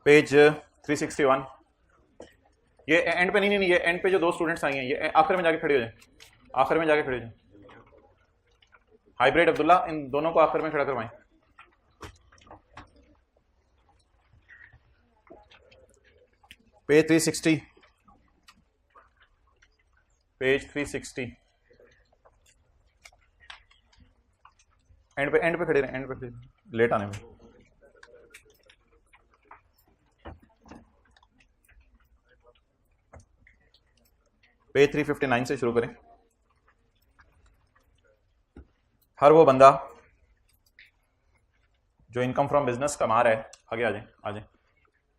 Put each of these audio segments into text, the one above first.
Page 361। ये and पे नहीं, ये एंड पे जो दो स्टूडेंट्स आई हैं ये आखिर में जाके खड़े हो जाए, आखिर में जाके खड़े हो जाए। हाइब्रिड अब्दुल्ला, इन दोनों को आखिर में खड़ा करवाएं। Page 360, page 360। एंड पे खड़े रहे, एंड पे खड़े, लेट आने में। पेज 359 से शुरू करें। हर वो बंदा जो इनकम फ्रॉम बिजनेस कमा रहा है, आगे आ जाए, आ जाए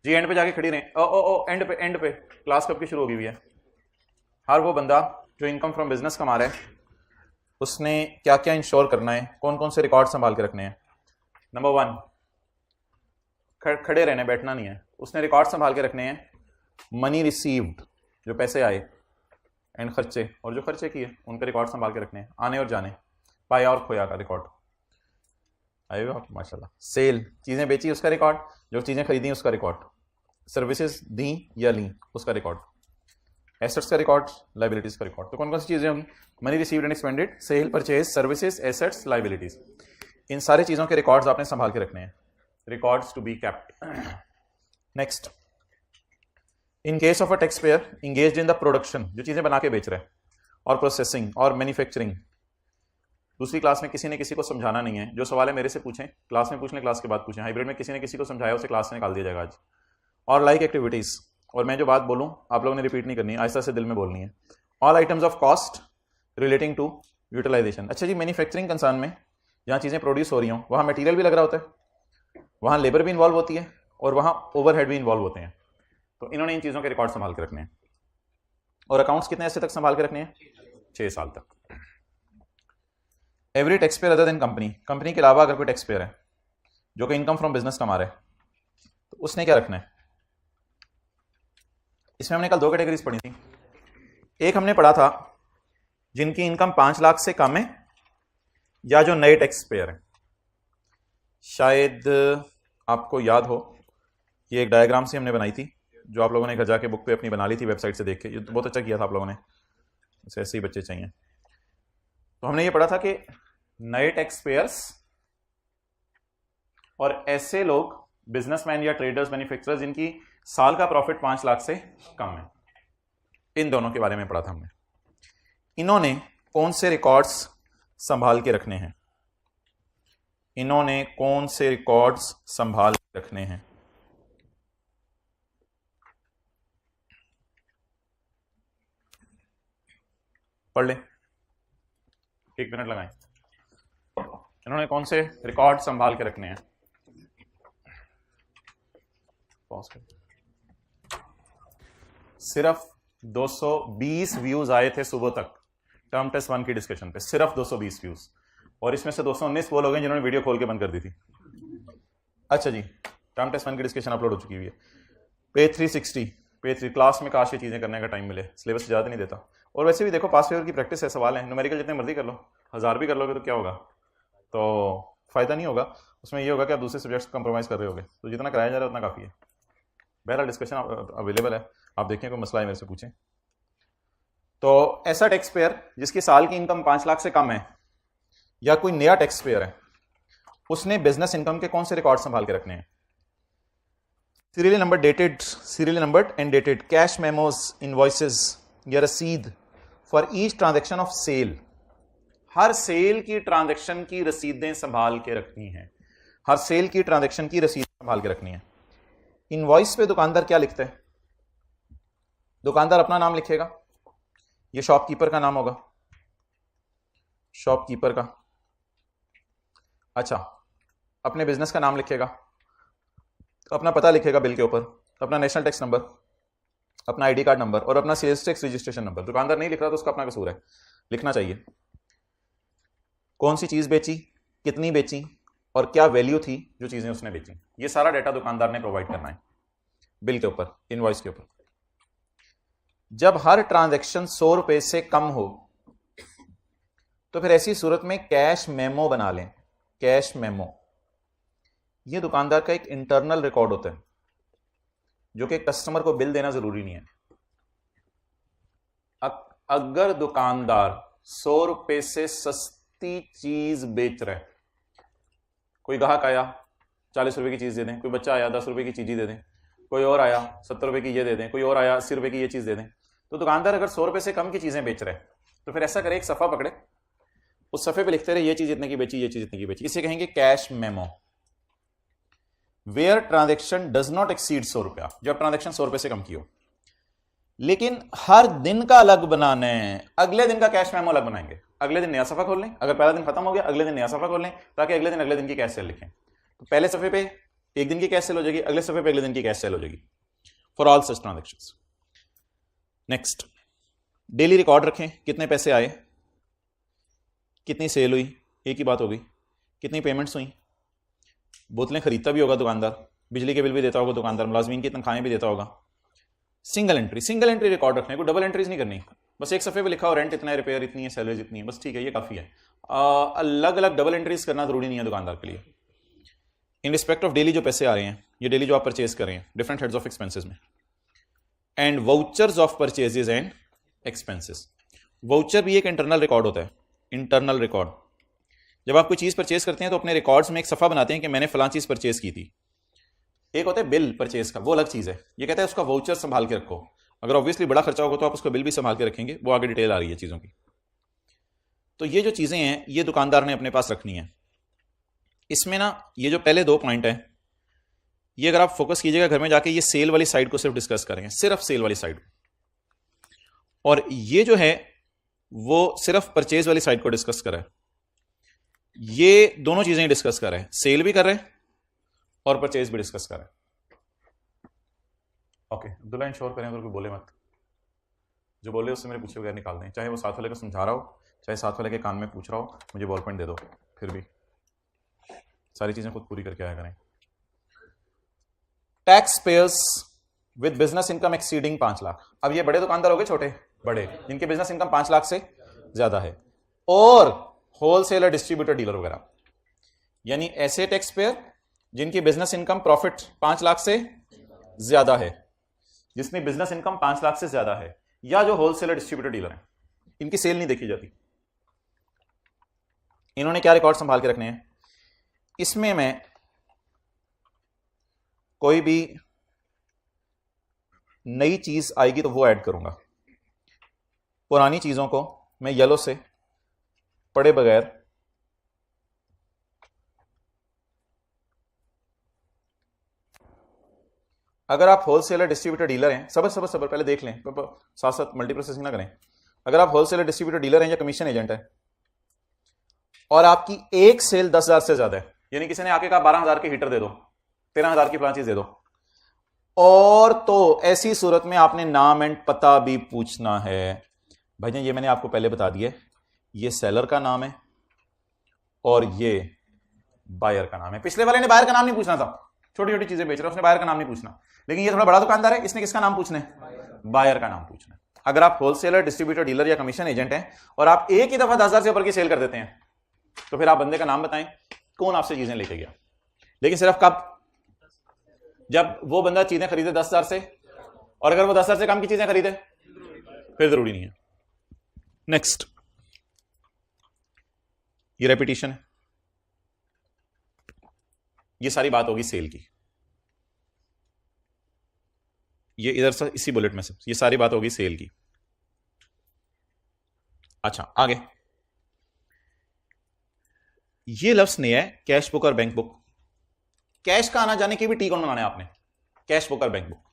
जी, एंड पे जाके खड़ी रहे। ओ एंड पे क्लास कब की शुरू होगी हुई है। हर वो बंदा जो इनकम फ्रॉम बिजनेस कमा रहा है उसने क्या क्या इंश्योर करना है, कौन कौन से रिकॉर्ड संभाल के रखने हैं। नंबर 1, खड़े रहने, बैठना नहीं है। उसने रिकॉर्ड संभाल के रखने हैं मनी रिसीव्ड, जो पैसे आए, एंड खर्चे, और जो खर्चे किए उनके रिकॉर्ड संभाल के रखने हैं। आने और जाने, पाया और खोया का रिकॉर्ड आएगा माशाल्लाह। सेल, चीज़ें बेची उसका रिकॉर्ड, जो चीज़ें खरीदी उसका रिकॉर्ड, सर्विसेज दी या ली उसका रिकॉर्ड, एसेट्स का रिकॉर्ड, लाइबिलिटीज का रिकॉर्ड। तो कौन कौन सी चीज़ें होंगी, money received and expended, sale, purchase, services, assets, liabilities. इन सारी चीज़ों के रिकॉर्ड्स आपने संभाल के रखने हैं, records to be kept. Next, in case of a tax payer engaged in the production, जो चीज़ें बना के बेच रहे हैं, और प्रोसेसिंग और मैन्युफैक्चरिंग। दूसरी क्लास में किसी ने किसी को समझाना नहीं है, जो सवाल है मेरे से पूछें, क्लास में पूछ लें, क्लास के बाद पूछें। हाइब्रिड में किसी ने किसी को समझाया उसे क्लास से निकाल दिया जाएगा आज। और लाइक एक्टिविटीज़, और मैं जो बात बोलूँ आप लोगों ने रिपीट नहीं करनी है, आहिस्ता से दिल में बोलनी है। All items of cost relating to utilisation. अच्छा जी, मैन्युफैक्चरिंग कंसर्न में जहाँ चीज़ें प्रोड्यूस हो रही हों वहाँ मटीरियल भी लग रहा होता है, वहाँ लेबर भी इन्वॉल्व होती है, और वहाँ ओवरहेड भी इन्वॉल्व होते हैं। तो इन्होंने इन चीज़ों के रिकॉर्ड संभाल के रखने हैं। और अकाउंट्स कितने ऐसे तक संभाल के रखने हैं, 6 साल तक। Every tax payer other than company, company के अलावा अगर कोई टैक्स पेयर है जो कि इनकम फ्रॉम बिजनेस कमा रहा है तो उसने क्या रखना है। इसमें हमने कल 2 कैटेगरीज पढ़ी थी। एक हमने पढ़ा था जिनकी इनकम 5 लाख से कम है या जो नए टैक्स पेयर है। शायद आपको याद हो, ये एक डायग्राम से हमने बनाई थी जो आप लोगों ने घर जाके बुक पे अपनी बना ली थी वेबसाइट से देख के। ये तो बहुत अच्छा किया था आप लोगों ने, ऐसे ही बच्चे चाहिए। तो हमने ये पढ़ा था कि नए टैक्स पेयर्स और ऐसे लोग बिजनेसमैन या ट्रेडर्स, मैन्युफैक्चरर्स जिनकी साल का प्रॉफिट 5 लाख से कम है, इन दोनों के बारे में पढ़ा था हमने। इन्होंने कौन से रिकॉर्ड्स संभाल के रखने हैं, इन्होंने कौन से रिकॉर्ड्स संभाल के रखने हैं। पढ़ ले, 1 मिनट लगाएं। इन्होंने कौन से रिकॉर्ड संभाल के रखने हैं। सिर्फ 220 व्यूज आए थे सुबह तक टर्म टेस्ट 1 की डिस्कशन पे, सिर्फ 220 व्यूज, और इसमें से 219 वो लोग हैं जिन्होंने वीडियो खोल के बंद कर दी थी। अच्छा जी, टर्म टेस्ट 1 की डिस्कशन अपलोड हो चुकी हुई है। Page 360, page 3। क्लास में काश ये चीज़ें करने का टाइम मिले, सिलेबस ज़्यादा नहीं देता। और वैसे भी देखो, पास फेवर की प्रैक्टिस है, सवाल है, न्यूमेरिकल जितने मर्जी कर लो, 1000 भी कर लोगे तो क्या होगा, तो फ़ायदा नहीं होगा। उसमें ये होगा कि आप दूसरे सब्जेक्ट्स कंप्रोमाइज़ कर रहे होगे, तो जितना कराया जा रहा है उतना काफ़ी है। बहरहाल डिस्कशन अवेलेबल है, आप देखें, कोई मसला है मेरे से पूछें। तो ऐसा टैक्स पेयर जिसकी साल की इनकम 5 लाख से कम है, या कोई नया टैक्स पेयर है, उसने बिजनेस इनकम के कौन से रिकॉर्ड संभाल के रखने हैं। Serial number dated, serial numbered and dated cash memos, invoices या रसीद for each transaction of sale. हर सेल की ट्रांजैक्शन की रसीदें संभाल के रखनी है, हर सेल की ट्रांजैक्शन की रसीद संभाल के रखनी है। इनवॉइस पे दुकानदार क्या लिखता है, दुकानदार अपना नाम लिखेगा, ये शॉपकीपर का नाम होगा, शॉपकीपर का। अच्छा, अपने बिजनेस का नाम लिखेगा, अपना पता लिखेगा बिल के ऊपर, अपना नेशनल टैक्स नंबर, अपना आईडी कार्ड नंबर और अपना सेल्स टैक्स रजिस्ट्रेशन नंबर। दुकानदार नहीं लिख रहा तो उसका अपना कसूर है, लिखना चाहिए। कौन सी चीज़ बेची, कितनी बेची, और क्या वैल्यू थी जो चीज़ें उसने बेची, ये सारा डाटा दुकानदार ने प्रोवाइड करना है बिल के ऊपर, इनवॉइस के ऊपर। जब हर ट्रांजैक्शन 100 रुपए से कम हो तो फिर ऐसी सूरत में कैश मेमो बना लें। कैश मेमो ये दुकानदार का एक इंटरनल रिकॉर्ड होता है। जो कि कस्टमर को बिल देना जरूरी नहीं है। अगर दुकानदार 100 रुपए से सस्ती चीज बेच रहा है, कोई ग्राहक आया 40 रुपए की चीज दे दें, कोई बच्चा आया 10 रुपए की चीज ही दे दें, कोई और आया 70 रुपए की ये दे दें, कोई और आया 80 रुपए की ये चीज दे दें, तो दुकानदार अगर 100 रुपए से कम की चीजें बेच रहे हैं तो फिर ऐसा करे, एक सफा पकड़े, उस सफे पे लिखते रहे ये चीज इतने की बेची, ये चीज इतने की बेची। इसे कहेंगे cash memo. Where transaction does not exceed 100 रुपया, जब ट्रांजेक्शन 100 रुपए से कम की हो। लेकिन हर दिन का अलग बनाना है, अगले दिन का कैश मेमो अलग बनाएंगे। अगले दिन नया सफा खोल लें, अगर पहला दिन खत्म हो गया अगले दिन नया सफा खोल लें, ताकि अगले दिन की कैश सेल लिखें। तो पहले सफे पे एक दिन की कैश सेल हो जाएगी, अगले सफे पे अगले दिन की कैश सेल हो जाएगी for all such transactions. Next, daily record रखें, कितने पैसे आए, कितनी सेल हुई, एक ही बात हो गई, कितनी पेमेंट्स हुई। बोतलें खरीदता भी होगा दुकानदार, बिजली के बिल भी देता होगा दुकानदार, मुलाजमीन की तनख्वाहें भी देता होगा। सिंगल एंट्री रिकॉर्ड रखने को, डबल एंट्रीज नहीं करनी। बस एक सफे पे लिखा हो रेंट इतना है, रिपेयर इतनी है, सैलरीज इतनी है, बस ठीक है, ये काफी है। अलग अलग डबल एंट्रीज करना जरूरी नहीं है दुकानदार के लिए। इन रिस्पेक्ट ऑफ डेली जो पैसे आ रहे हैं, ये डेली जो आप परचेज कर रहे हैं डिफरेंट हेड्स ऑफ एक्सपेंसेस में, and vouchers of purchases and expenses. Voucher भी एक इंटरनल रिकॉर्ड होता है, इंटरनल रिकॉर्ड। जब आप कोई चीज परचेज करते हैं तो अपने रिकॉर्ड्स में एक सफा बनाते हैं कि मैंने फलां चीज परचेज की थी। एक होता है बिल परचेज का, वो अलग चीज है। ये कहता है उसका वाउचर संभाल के रखो। अगर ऑब्वियसली बड़ा खर्चा होगा तो आप उसका बिल भी संभाल के रखेंगे, वो आगे डिटेल आ रही है चीजों की। तो ये जो चीजें हैं ये दुकानदार ने अपने पास रखनी है। इसमें ना ये जो पहले 2 पॉइंट है, ये अगर आप फोकस कीजिएगा घर में जाके, ये सेल वाली साइड को सिर्फ डिस्कस करेंगे, सिर्फ सेल वाली साइड। और ये जो है वो सिर्फ परचेज वाली साइड को डिस्कस कर रहा है। ये दोनों चीजें डिस्कस कर रहे हैं, सेल भी कर रहे हैं और परचेज भी डिस्कस कर रहे हैं। ओके, अब्दुल्ला इंश्योर करें, अगर कोई बोले मत, जो बोले उससे मेरे पूछे बगैर निकाल दें, चाहे वो साथ वाले को समझा रहा हो, चाहे साथ वाले के कान में पूछ रहा हो, मुझे बॉल पॉइंट दे दो, फिर भी सारी चीजें खुद पूरी करके आया करें। Tax payers with business income exceeding 5 lakh. अब ये बड़े दुकानदार हो गए, छोटे बड़े, जिनके बिजनेस इनकम 5 लाख से ज्यादा है, और होलसेलर, डिस्ट्रीब्यूटर, डीलर वगैरह, यानी ऐसे टैक्स पेयर जिनकी बिजनेस इनकम प्रॉफिट 5 लाख से ज्यादा है, जिसमें बिजनेस इनकम 5 लाख से ज्यादा है, या जो होलसेलर, डिस्ट्रीब्यूटर, डीलर है, इनकी सेल नहीं देखी जाती। इन्होंने क्या रिकॉर्ड संभाल के रखने हैं? इसमें मैं कोई भी नई चीज आएगी तो वो ऐड करूंगा, पुरानी चीजों को मैं येलो से पढ़े बगैर अगर आप होलसेलर, डिस्ट्रीब्यूटर, डीलर हैं, सबर पहले देख लें, साथ साथ मल्टी प्रोसेसिंग ना करें। अगर आप होलसेलर, डिस्ट्रीब्यूटर, डीलर हैं या कमीशन एजेंट है और आपकी एक सेल 10,000 से ज्यादा है, यानी किसी ने आके कहा 12,000 के हीटर दे दो, 13,000 की फलां चीज दे दो, और तो ऐसी सूरत में आपने नाम एंड पता भी पूछना है। भाईजान ये मैंने आपको पहले बता दिया, ये सेलर का नाम है और ये बायर का नाम है। पिछले वाले ने बायर का नाम नहीं पूछना था, छोटी छोटी चीजें बेच रहा है, उसने बायर का नाम नहीं पूछना। लेकिन ये थोड़ा बड़ा दुकानदार है, इसने किसका नाम पूछना है? बायर का नाम पूछना है। अगर आप होलसेलर, डिस्ट्रीब्यूटर, डीलर या कमीशन एजेंट हैं और आप एक ही दफा 10,000 से ऊपर की सेल कर देते हैं, तो फिर आप बंदे का नाम बताएं कौन आपसे चीजें लेके गया। लेकिन सिर्फ कब? जब वो बंदा चीजें खरीदे 10,000 से, और अगर वो 10,000 से कम की चीजें खरीदे फिर जरूरी नहीं है। नेक्स्ट, ये रेपिटेशन है, ये सारी बात होगी सेल की, ये इधर से इसी बुलेट में से ये सारी बात होगी सेल की। अच्छा आगे, ये लफ्ज नहीं है कैश बुक और बैंक बुक। कैश का आना जाने की भी टी कौन बनाना है आपने, कैश बुक और बैंक बुक,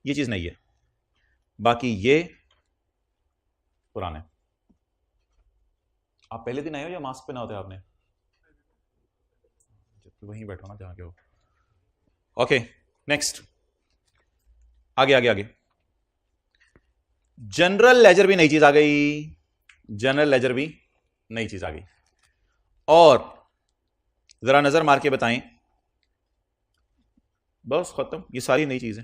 ये चीज नहीं है। बाकी ये पुराने, आप पहले दिन आए हो या मास्क पहना होता है आपने? वहीं बैठो ना जहां के हो। ओके नेक्स्ट, आगे आगे आगे। जनरल लेजर भी नई चीज आ गई, जनरल लेजर भी नई चीज आ गई। और जरा नजर मार के बताएं, बस खत्म, ये सारी नई चीजें।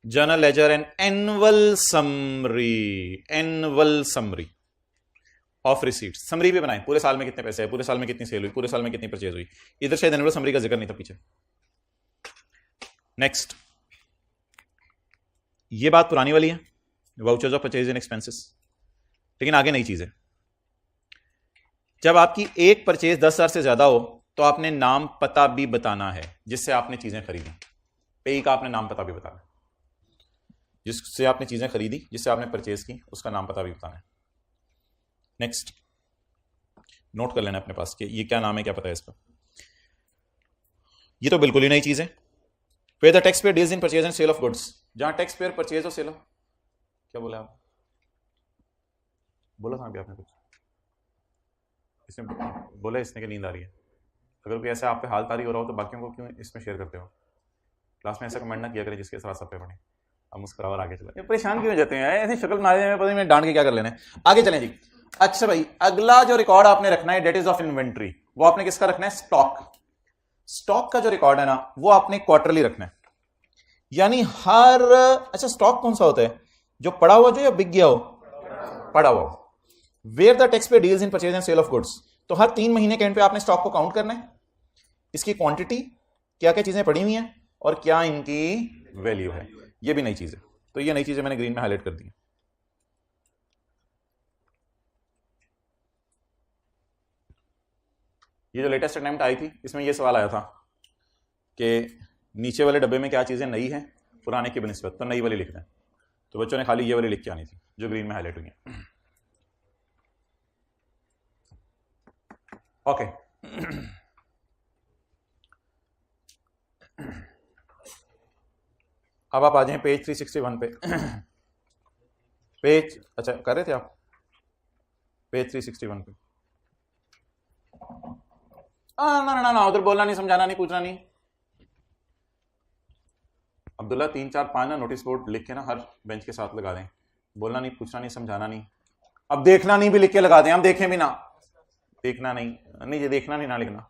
General ledger and annual summary of receipt, summary भी बनाएं, पूरे साल में कितने पैसे है, पूरे साल में कितनी सेल हुई, पूरे साल में कितनी परचेज हुई। इधर शायद एनुअल समरी का जिक्र नहीं था पीछे। नेक्स्ट, ये बात पुरानी वाली है, vouchers of purchase and expenses. लेकिन आगे नई चीज है, जब आपकी एक परचेज 10,000 से ज्यादा हो तो आपने नाम पता भी बताना है जिससे आपने चीजें खरीदी। पेई का आपने नाम पता भी बताना है, जिससे आपने चीजें खरीदी, जिससे आपने परचेज की, उसका नाम पता भी बताना है। नेक्स्ट नोट कर लेना अपने पास कि ये क्या नाम है, क्या पता है इसका। ये तो बिल्कुल ही नई चीज है। Where the tax payer deals in purchase and sale of goods, जहां टैक्स पेयर परचेज और सेल ऑफ, क्या बोला आप, बोला था अभी आपने कुछ, इसमें बोला इसने कि नींद आ रही है। अगर कोई ऐसा आप पे हाल तारी हो रहा हो तो बाकियों को क्यों इसमें शेयर करते हो? क्लास में ऐसा कमेंट ना किया करें जिसके साथ सब पे पढ़े। अब मुस्कुराओ और आगे चले, परेशान क्यों हो जाते हैं ऐसी शक्ल बना में, पता नहीं मैं डांट के क्या कर लेना है। आगे चलें जी। अच्छा भाई, अगला जो रिकॉर्ड आपने रखना है डेट इज ऑफ इन्वेंट्री, वो आपने किसका रखना है? स्टॉक। स्टॉक का जो रिकॉर्ड है ना वो आपने क्वार्टरली रखना है, यानी हर, अच्छा स्टॉक कौन सा होता है? जो पड़ा हुआ जो या बिक गया हो? पड़ा हुआ। Where the tax pay deals in purchase and sale of goods, तो हर 3 महीने के एंड पे आपने स्टॉक को काउंट करना है, इसकी क्वांटिटी, क्या क्या चीजें पड़ी हुई हैं और क्या इनकी वैल्यू है। ये भी नई चीज है, तो ये नई चीजें मैंने ग्रीन में हाईलाइट कर दी। ये जो लेटेस्ट अटेम्प्ट आई थी इसमें ये सवाल आया था कि नीचे वाले डब्बे में क्या चीजें नई हैं पुराने की बनिस्बत, तो नई वाली लिख दें। तो बच्चों ने खाली ये वाली लिख के आनी थी जो ग्रीन में हाईलाइट हुई है। ओके अब आप आ जाएं पेज 361 पे। पेज, अच्छा कर रहे थे आप पेज 361 पे? ना ना ना, उधर बोलना नहीं, समझाना नहीं, पूछना नहीं। अब्दुल्ला 3 4 5 ना नोटिस बोर्ड लिख के ना हर बेंच के साथ लगा दें। बोलना नहीं, पूछना नहीं, समझाना नहीं। अब देखना नहीं भी लिख के लगा दें, हम देखें भी ना, देखना नहीं, नहीं ये देखना नहीं ना लिखना,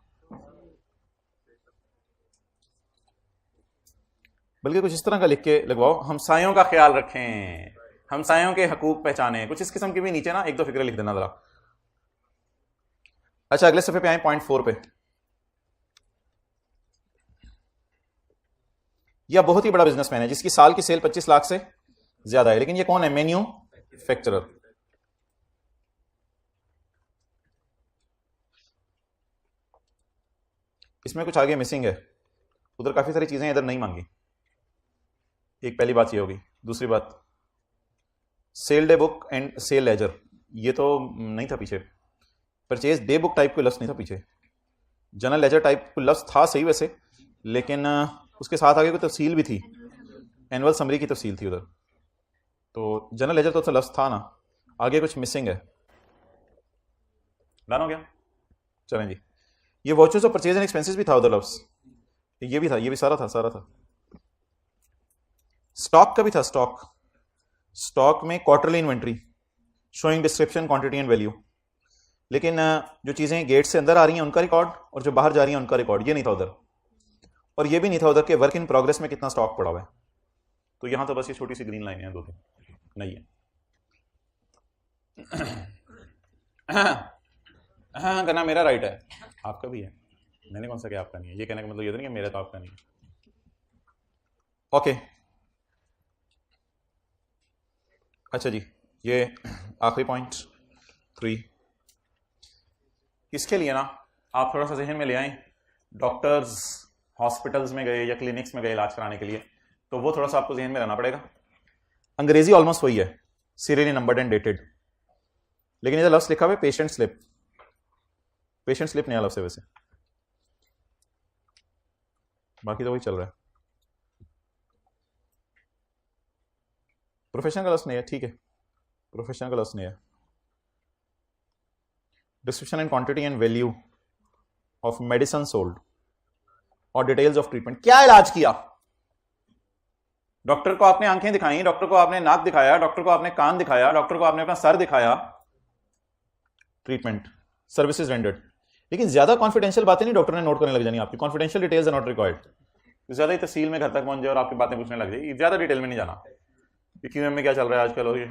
बल्कि कुछ इस तरह का लिख के लगवाओ, हमसायों का ख्याल रखें, हमसायों के हकूक पहचाने, कुछ इस किस्म की भी नीचे ना 1-2 फिक्रे लिख देना जरा। अच्छा अगले सफे पे आए, पॉइंट 4 पे। यह बहुत ही बड़ा बिजनेसमैन है जिसकी साल की सेल 25 लाख से ज्यादा है, लेकिन ये कौन है? मैन्युफैक्चरर। इसमें कुछ आगे मिसिंग है, उधर काफी सारी चीजें इधर नहीं मांगी। एक पहली बात ये होगी। दूसरी बात, sale day book and sale ledger, ये तो नहीं था पीछे। परचेज डे बुक टाइप कोई लफ्ज नहीं था पीछे। जनरल लेजर टाइप कोई लफ्ज था सही वैसे, लेकिन उसके साथ आगे कोई तफसील भी थी, एनुअल समरी की तफसील थी उधर। तो जनरल लेजर तो लफ्ज था ना, आगे कुछ मिसिंग है। डन हो गया? चलें जी। ये watchers of purchase and expenses भी था उधर लफ्ज, ये भी था, ये भी सारा था। स्टॉक का भी था, स्टॉक में quarterly inventory showing description, quantity and value. लेकिन जो चीजें गेट से अंदर आ रही हैं उनका रिकॉर्ड और जो बाहर जा रही हैं उनका रिकॉर्ड, ये नहीं था उधर। और ये भी नहीं था उधर कि वर्क इन प्रोग्रेस में कितना स्टॉक पड़ा हुआ है। तो यहां तो बस ये छोटी सी ग्रीन लाइन है, 2-3 नहीं है। हाँ कहना मेरा राइट है, आपका भी है, मैंने कौन सा क्या आपका नहीं है। ये कहने का मतलब ये तो नहीं है मेरा तो आपका नहीं है। ओके अच्छा जी, ये आखिरी पॉइंट 3, इसके लिए ना आप थोड़ा सा जहन में ले आए, डॉक्टर्स हॉस्पिटल्स में गए या क्लिनिक्स में गए इलाज कराने के लिए, तो वो थोड़ा सा आपको जहन में रहना पड़ेगा। अंग्रेजी ऑलमोस्ट वही है, सीरियली नंबर्ड एंड डेटेड, लेकिन इधर लफ्ज लिखा हुआ है पेशेंट स्लिप। पेशेंट स्लिप नया लफ्ज है वैसे, बाकी तो वही चल रहा है। प्रोफेशनल का लफ्ज नहीं है, ठीक है, प्रोफेशनल का लफ्ज नहीं है। Description and quantity and value of medicine sold और डिटेल्स ऑफ ट्रीटमेंट। क्या इलाज किया? डॉक्टर को आपने आंखें दिखाई, डॉक्टर को आपने नाक दिखाया, डॉक्टर को आपने कान दिखाया, डॉक्टर को आपने अपना सर दिखाया, ट्रीटमेंट, सर्विसेज रेंडर्ड। लेकिन ज्यादा कॉन्फिडेंशियल बातें नहीं डॉक्टर ने नोट करने लग जानी आपकी, confidential details are not required. ज्यादा ही तहसील में घर तक पहुंच जाए और आपकी बातें पूछने लग जाए, ज्यादा डिटेल में नहीं जाना कि क्यूएम में क्या चल रहा है आजकल। और ये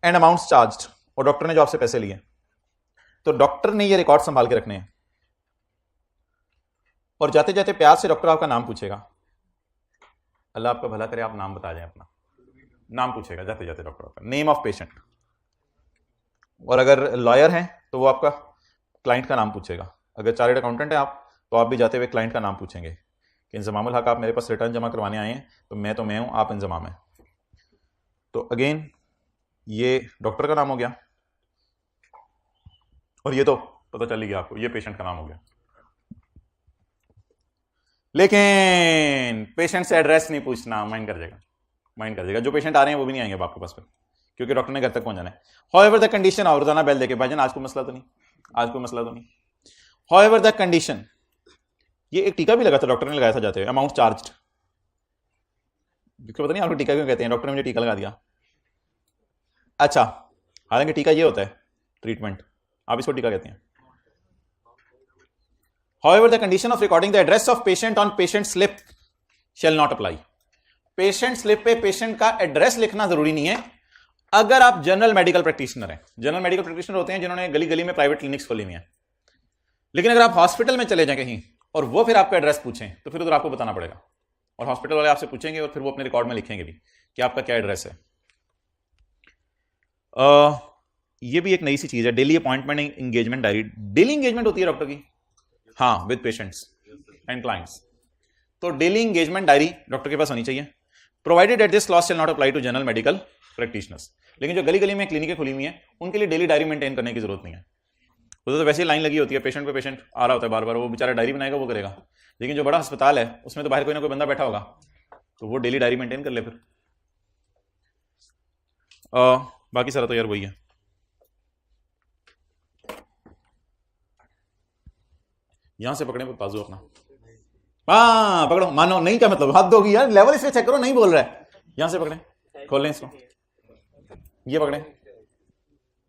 एंड अमाउंट्स चार्ज्ड, और डॉक्टर ने जो आपसे पैसे लिए, तो डॉक्टर ने ये रिकॉर्ड संभाल के रखने हैं। और जाते जाते प्यार से डॉक्टर आपका नाम पूछेगा, अल्लाह आपका भला करे, आप नाम बता जाएं अपना। नाम पूछेगा जाते जाते डॉक्टर का, नेम ऑफ पेशेंट। और अगर लॉयर हैं तो वो आपका क्लाइंट का नाम पूछेगा। अगर चार्टर्ड अकाउंटेंट है आप, तो आप भी जाते हुए क्लाइंट का नाम पूछेंगे कि इंजमामुल हक आप मेरे पास रिटर्न जमा करवाने आए हैं, तो मैं हूं, आप इंजमाम हैं। तो अगेन ये डॉक्टर का नाम हो गया, और ये तो पता चल गया आपको, ये पेशेंट का नाम हो गया। लेकिन पेशेंट से एड्रेस नहीं पूछना, माइंड कर जाएगा। जो पेशेंट आ रहे हैं वो भी नहीं आएंगे आपके पास फिर, क्योंकि डॉक्टर ने घर तक पहुंचाना है। हाउएवर द कंडीशन, और रोजाना बेल देके भाईजान आज कोई मसला तो नहीं, हाउएवर द कंडीशन। ये एक टीका भी लगा था, डॉक्टर ने लगाया था जाते हुए, अमाउंट चार्ज्ड। पता नहीं आपको टीका क्यों कहते हैं, डॉक्टर ने मुझे टीका लगा दिया। अच्छा, हालांकि टीका ये होता है ट्रीटमेंट, आप इसको टीका कहते हैं। However, the condition of recording the address of patient on patient slip shall not apply. Patient slip पे पेशेंट का एड्रेस लिखना जरूरी नहीं है अगर आप जनरल मेडिकल प्रैक्टिशनर हैं। जनरल मेडिकल प्रैक्टिशनर होते हैं जिन्होंने गली गली में प्राइवेट क्लिनिक्स खोली हुई हैं। लेकिन अगर आप हॉस्पिटल में चले जाएं कहीं और वो फिर आपका एड्रेस पूछें, तो फिर उधर आपको बताना पड़ेगा, और हॉस्पिटल वाले आपसे पूछेंगे और फिर वो अपने रिकॉर्ड में लिखेंगे भी कि आपका क्या एड्रेस है। ये भी एक नई सी चीज है, daily appointment engagement diary. Daily engagement होती है डॉक्टर की, हाँ, विद पेशेंट्स एंड क्लाइंट्स। तो डेली एंगेजमेंट डायरी डॉक्टर के पास होनी चाहिए, provided that this clause shall not apply to general medical practitioners. लेकिन जो गली गली में क्लिनिकें खुली हुई हैं उनके लिए डेली डायरी मेंटेन करने की जरूरत नहीं है। उधर तो वैसे ही लाइन लगी होती है, पेशेंट पे पेशेंट आ रहा होता है बार बार, वो बेचारा डायरी बनाएगा, वो करेगा। लेकिन जो बड़ा अस्पताल है उसमें तो बाहर कोई ना कोई बंदा बैठा होगा, तो वो डेली डायरी मेंटेन कर ले फिर। बाकी सारा तो यार वही है। यहां से पकड़े बाजू अपना, हाँ पकड़ो, मानो नहीं क्या मतलब, हाथ दोगी यार, लेवल इसमें चेक करो, नहीं बोल रहा है। यहां से पकड़े, खोल लें इसको, ये पकड़े,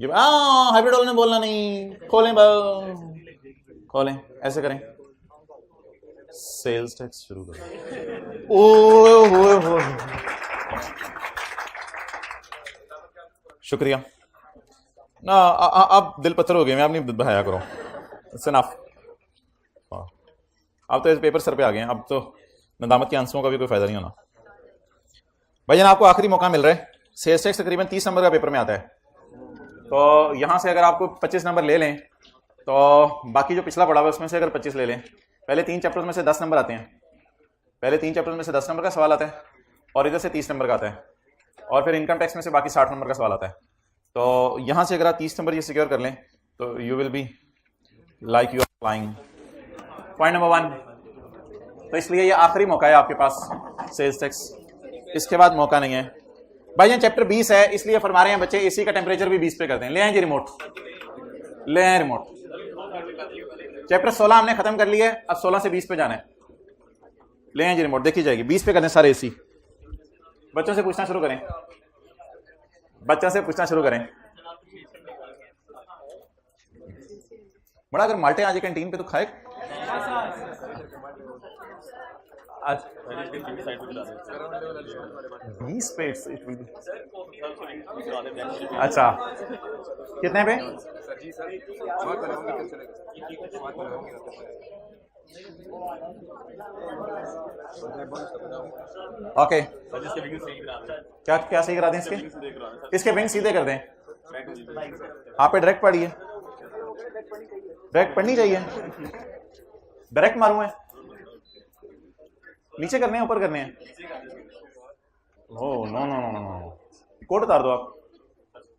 ये हाइब्रिड वाले ने बोलना नहीं, खोलें, ऐसे करें, सेल्स टैक्स शुरू करें। ओ शुक्रिया ना, आप दिल पत्थर हो गए, मैं आप नहीं बहाया करो, इट्स अब तो इस पेपर सर पे आ गए हैं, अब तो नदामत के आंसुओं का भी कोई फायदा नहीं होना। भाईजान आपको आखिरी मौका मिल रहा है, सेल्स टैक्स तकरीबन 30 नंबर का पेपर में आता है, तो यहां से अगर आपको 25 नंबर ले लें तो बाकी जो पिछला पड़ा हुआ उसमें से अगर 25 ले लें, पहले 3 चैप्टर्स में से 10 नंबर आते हैं, पहले 3 चैप्टर्स में से 10 नंबर का सवाल आता है, और इधर से 30 नंबर का आता है, और फिर इनकम टैक्स में से बाकी 60 नंबर का सवाल आता है। तो यहां से अगर आप 30 नंबर ये सिक्योर कर लें तो you will be like you are flying. Point number 1, तो इसलिए ये आखिरी मौका है आपके पास सेल्स टैक्स, इसके बाद मौका नहीं है। भाईजान चैप्टर 20 है, इसलिए फरमा रहे हैं बच्चे एसी का टेम्परेचर भी 20 पे करते हैं। ले आए जी रिमोट, ले आए रिमोट। चैप्टर 16 हमने खत्म कर लिया है, अब 16 से 20 पे जाना है। ले आए जी रिमोट, देखी जाएगी, 20 पे करने सारे एसी। बच्चों से पूछना शुरू करें, बड़ा अगर माल्टे आज कैंटीन पे तो खाए। आज 20 पे, अच्छा कितने पे? ओके, क्या सही करा दें इसके विंग सीधे कर दें। आप पे डायरेक्ट पढ़िए, डायरेक्ट पढ़नी चाहिए, डायरेक्ट मारूं मैं, नीचे करने हैं ऊपर करने हैं? Oh no no no no, coat उतार दो आप,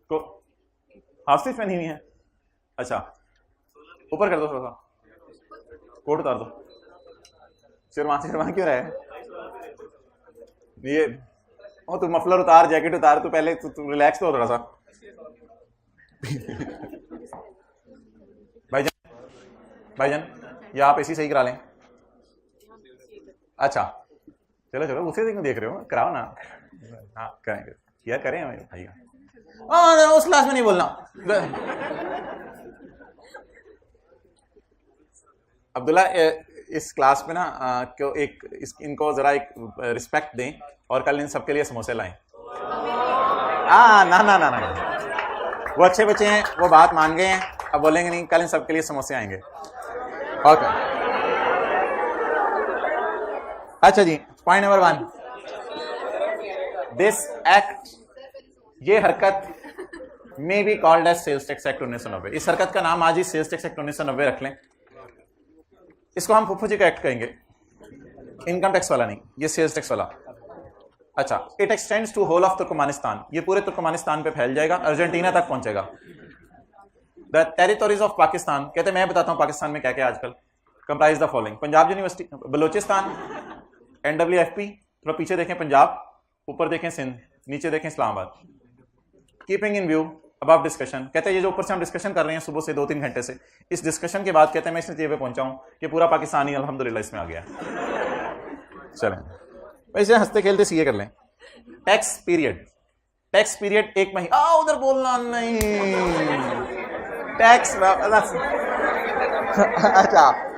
को हाफ स्लीव पहनी हुई है, अच्छा ऊपर कर दो थोड़ा सा, कोट उतार दो। शेरवान क्यों रहा है ये? ओ तू मफलर उतार, जैकेट उतार, तू पहले तू रिलैक्स तो हो थोड़ा सा। भाईजान ये आप ऐसी सही करा लें। अच्छा चलो उसे देख रहे हो, कराओ ना। हाँ करेंगे यार, करें भैया, उस क्लास में नहीं बोलना। अब्दुल्ला इस क्लास में ना क्यों इनको जरा एक रिस्पेक्ट दें और कल इन सबके लिए समोसे लाएं। ना, वो अच्छे बच्चे हैं, वो बात मान गए हैं, अब बोलेंगे नहीं, कल इन सबके लिए समोसे आएंगे। ओके अच्छा जी, पॉइंट नंबर 1, दिस एक्ट, ये हरकत may be called as sales tax act 1990। इस हरकत का नाम आज ही सेल्स टैक्स एक्ट 1990 रख लें। इसको हम फुफ्फू जी का एक्ट कहेंगे, इनकम टैक्स वाला नहीं, ये सेल्स टैक्स वाला। अच्छा, it extends to whole of Turkmenistan, ये पूरे तुर्कमानिस्तान पे फैल जाएगा, अर्जेंटीना तक पहुंचेगा। द टेरिटोरीज ऑफ पाकिस्तान, कहते हैं मैं बताता हूं पाकिस्तान में क्या क्या आजकल, comprise the following: Punjab university, Balochistan, NWFP, थोड़ा पीछे देखें पंजाब, ऊपर देखें सिंध, नीचे देखें Islamabad. Keeping in view above discussion, कहते हैं ये जो ऊपर से हम डिस्कशन कर रहे हैं सुबह से 2-3 घंटे से, इस डिस्कशन के बाद कहते हैं मैं इस नतीजे पे पहुंचा हूं कि पूरा पाकिस्तान ही अल्हम्दुलिल्लाह इसमें आ गया। चलें वैसे हंसते खेलते सीए कर लें। टैक्स पीरियड, टैक्स पीरियड 1 महीना, उधर बोलना नहीं, टैक्स अच्छा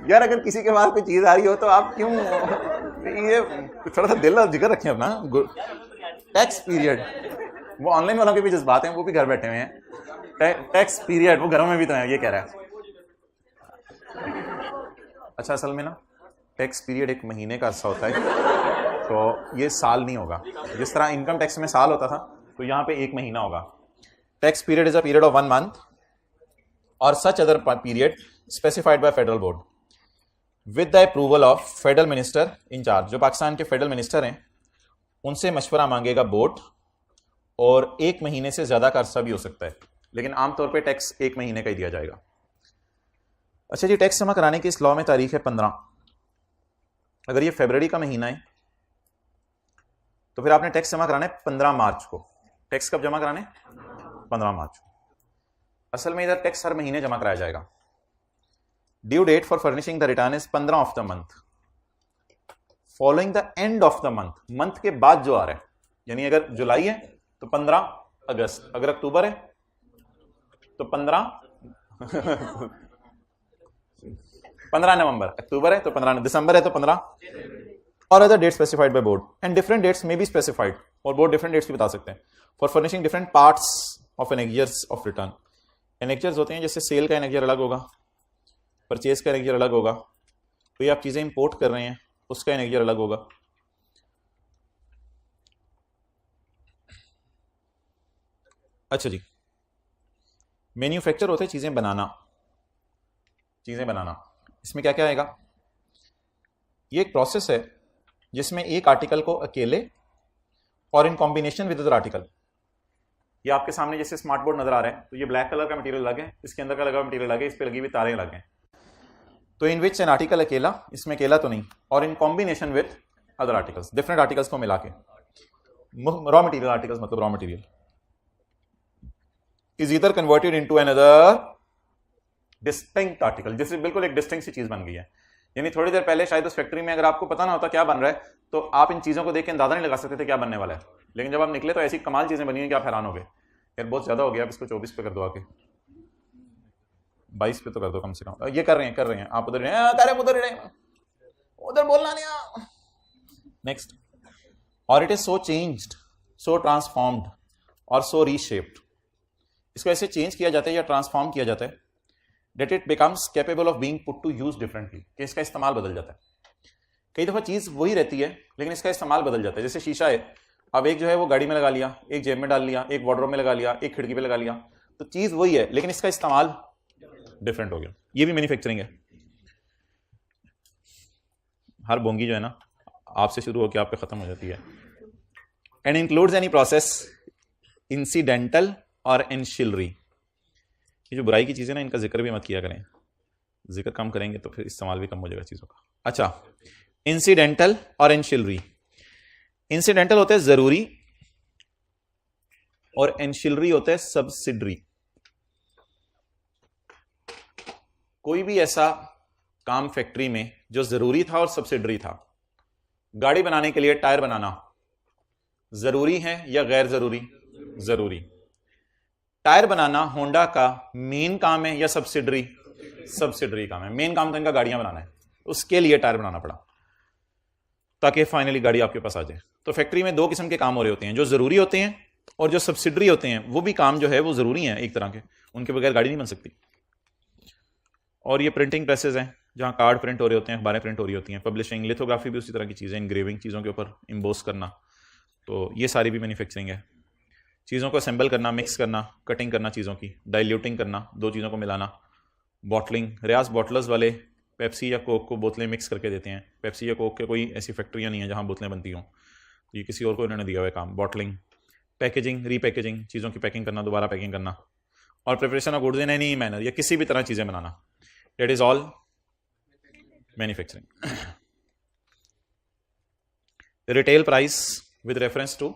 यार, अगर किसी के पास कोई चीज आ रही हो तो आप क्यों, ये थोड़ा सा दिल और जिगर रखें अपना। टैक्स पीरियड, वो ऑनलाइन वालों के भी जज्बात हैं, वो भी घर बैठे हुए हैं। टैक्स पीरियड वो घरों में भी तो है, ये कह रहा है। अच्छा, असल में ना टैक्स पीरियड 1 महीने का अरसा होता है, तो ये साल नहीं होगा। जिस तरह इनकम टैक्स में साल होता था, तो यहाँ पे 1 महीना होगा। Tax period is a period of 1 month और such other period specified by federal board with the approval of federal minister in charge. जो पाकिस्तान के फेडरल मिनिस्टर हैं उनसे मशवरा मांगेगा बोर्ड, और 1 महीने से ज्यादा का अरसा भी हो सकता है, लेकिन आमतौर पे टैक्स 1 महीने का ही दिया जाएगा। अच्छा जी, टैक्स जमा कराने की इस लॉ में तारीख है 15। अगर ये फरवरी का महीना है तो फिर आपने टैक्स जमा कराना है 15 मार्च को। टैक्स कब जमा कराने? 15 मार्च को। असल में इधर टैक्स हर महीने जमा कराया जाएगा। Due date for furnishing the return is 15 of the month following the end of the month, month के बाद जो आ रहा है। यानी अगर जुलाई है तो 15 अगस्त, अगर अक्टूबर है तो 15 नवंबर, अक्टूबर है तो 15, दिसंबर है तो 15, और other date specified by board and different dates में बी स्पेसिफाइड, और बोर्ड डिफरेंट डेट्स भी बता सकते हैं for furnishing different parts of annexures of return. Annexures होते हैं, जैसे सेल का एनेक्जर अलग होगा, परचेज का एनेक्जर अलग होगा, तो ये आप चीजें इंपोर्ट कर रहे हैं उसका एनेक्जर अलग होगा। अच्छा जी, मैन्युफैक्चर होते हैं चीजें बनाना, चीजें बनाना। इसमें क्या क्या आएगा? ये एक प्रोसेस है जिसमें एक आर्टिकल को अकेले और in combination with other article, ये आपके सामने जैसे स्मार्ट बोर्ड नजर आ रहे हैं, तो ये ब्लैक कलर का मटेरियल लगे, इसके अंदर का लगा मटेरियल लगे, इस पे लगी हुई तारें लगे, तो इन विच एन आर्टिकल अकेला, इसमें अकेला तो नहीं, और in combination with other articles, different articles को मिला के, रॉ मटेरियल आर्टिकल्स मतलब raw material is either converted into another distinct article, जैसे बिल्कुल एक डिस्टिंक्ट सी चीज बन गई है। यानी थोड़ी देर पहले शायद उस फैक्ट्री में अगर आपको पता ना होता क्या बन रहा है, तो आप इन चीजों को देख के अंदाजा नहीं लगा सकते थे क्या बनने वाला है, लेकिन जब आप निकले तो ऐसी कमाल चीजें बनी हैं कि आप हैरान हो गए। यार बहुत ज्यादा हो गया, आप इसको 24 पे कर दो, आके 22 पे तो कर दो कम से कम। ये कर रहे हैं आप उधर उधर बोलना नहीं। नेक्स्ट, और it is so changed, so transformed और सो रीशेप्ड, इसको ऐसे चेंज किया जाता है या ट्रांसफॉर्म किया जाता है that it becomes capable of being put to use differently, कि इसका इस्तेमाल बदल जाता है। कई दफा चीज वही रहती है लेकिन इसका इस्तेमाल बदल जाता है। जैसे शीशा है, अब एक जो है वो गाड़ी में लगा लिया, एक जेब में डाल लिया, एक वार्डरोब में लगा लिया, एक खिड़की पे लगा लिया, तो चीज वही है लेकिन इसका इस्तेमाल डिफरेंट हो गया। ये भी मैन्युफैक्चरिंग है। हर बोंगी जो है ना आपसे शुरू होकर आप पे खत्म हो जाती है। And includes any process incidental और एंशिलरी, ये जो बुराई की चीजें ना इनका जिक्र भी मत किया करें, जिक्र कम करेंगे तो फिर इस्तेमाल भी कम हो जाएगा चीजों का। अच्छा, इंसिडेंटल और एंशिलरी। इंसिडेंटल होते हैं जरूरी और एंशिलरी होते हैं सब्सिडरी। कोई भी ऐसा काम फैक्ट्री में जो जरूरी था और सब्सिडरी था, गाड़ी बनाने के लिए टायर बनाना जरूरी है या गैर जरूरी? जरूरी। टायर बनाना होंडा का मेन काम है या सब्सिडरी? सब्सिडरी काम है। मेन काम तो इनका गाड़ियां बनाना है, उसके लिए टायर बनाना पड़ा ताकि फाइनली गाड़ी आपके पास आ जाए। तो फैक्ट्री में 2 किस्म के काम हो रहे होते हैं, जो जरूरी होते हैं और जो सब्सिडरी होते हैं। वो भी काम जो है वो जरूरी है एक तरह के, उनके बगैर गाड़ी नहीं बन सकती। और ये प्रिंटिंग प्रेसेस हैं जहां कार्ड प्रिंट हो रहे होते हैं, अखबारें प्रिंट हो रही होती हैं। पब्लिशिंग, लिथोग्राफी भी उसी तरह की चीजें, इंग्रेविंग, चीजों के ऊपर इम्बोस करना, तो ये सारी भी मैन्युफैक्चरिंग है। चीज़ों को असेंबल करना, मिक्स करना, कटिंग करना चीज़ों की, डाइल्यूटिंग करना, दो चीज़ों को मिलाना, बॉटलिंग। रियाज बॉटलर्स वाले पेप्सी या कोक को बोतलें मिक्स करके देते हैं। पेप्सी या कोक के कोई ऐसी फैक्ट्रियाँ नहीं है जहाँ बोतलें बनती हों, ये किसी और को इन्होंने दिया हुआ है काम। बॉटलिंग, पैकेजिंग, रीपैकेजिंग, चीज़ों की पैकिंग करना, दोबारा पैकिंग करना, और preparation of goods in any manner, या किसी भी तरह चीज़ें बनाना, that is all manufacturing. Retail price with reference to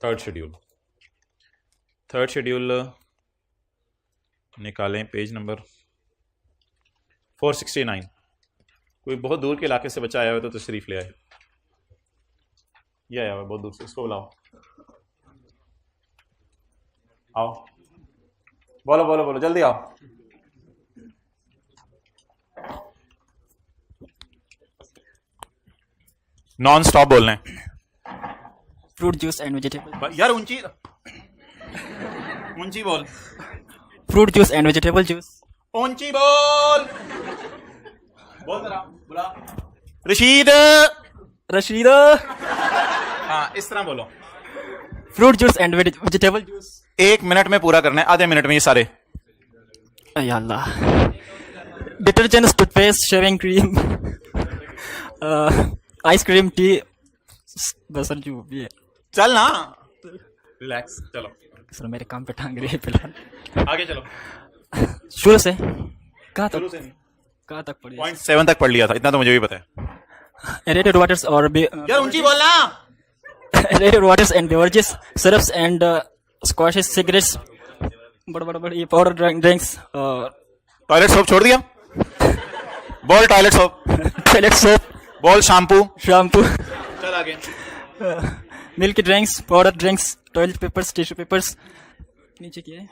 third schedule. Third schedule निकालें, पेज नंबर 469। कोई बहुत दूर के इलाके से बच्चा आया हुआ तो तशरीफ ले आए। ये आया हुआ बहुत दूर से, इसको बुलाओ। आओ, बोलो बोलो बोलो, जल्दी आओ। नॉन स्टॉप बोलना है। Fruit juice and vegetable. यार ऊंची ऊंची बोल। Fruit juice and vegetable juice. ऊंची बोल, बोल जरा, बुला। रशीद। रशीद। हाँ, इस तरह बोलो। Fruit juice and vegetable juice. 1 minute में पूरा करना है, आधे मिनट में ये सारे। या अल्लाह। Detergent, toothpaste, shaving cream, ice cream, tea, बस जो भी है। चल ना, रिलैक्स, चलो। सर मेरे काम पे टांग रही है फिलहाल। आगे चलो। शुरू से कहाँ तक? कहाँ तक पढ़ी? पॉइंट 7 तक पढ़ लिया था, इतना तो मुझे भी पता है। एरेटेड वाटर्स और यार ऊंची बोलना। Aerated waters and beverages, syrups and squashes, cigarettes, बड़े ये पाउडर ड्रिंक्स, टॉयलेट सोप छोड़ दिया? बोल टॉयलेट सोप। Toilet soap. बोल शैम्पू। शैम्पू। चल आगे। Milk drinks, powder drinks, toilet papers, tissue papers. नीचे क्या है?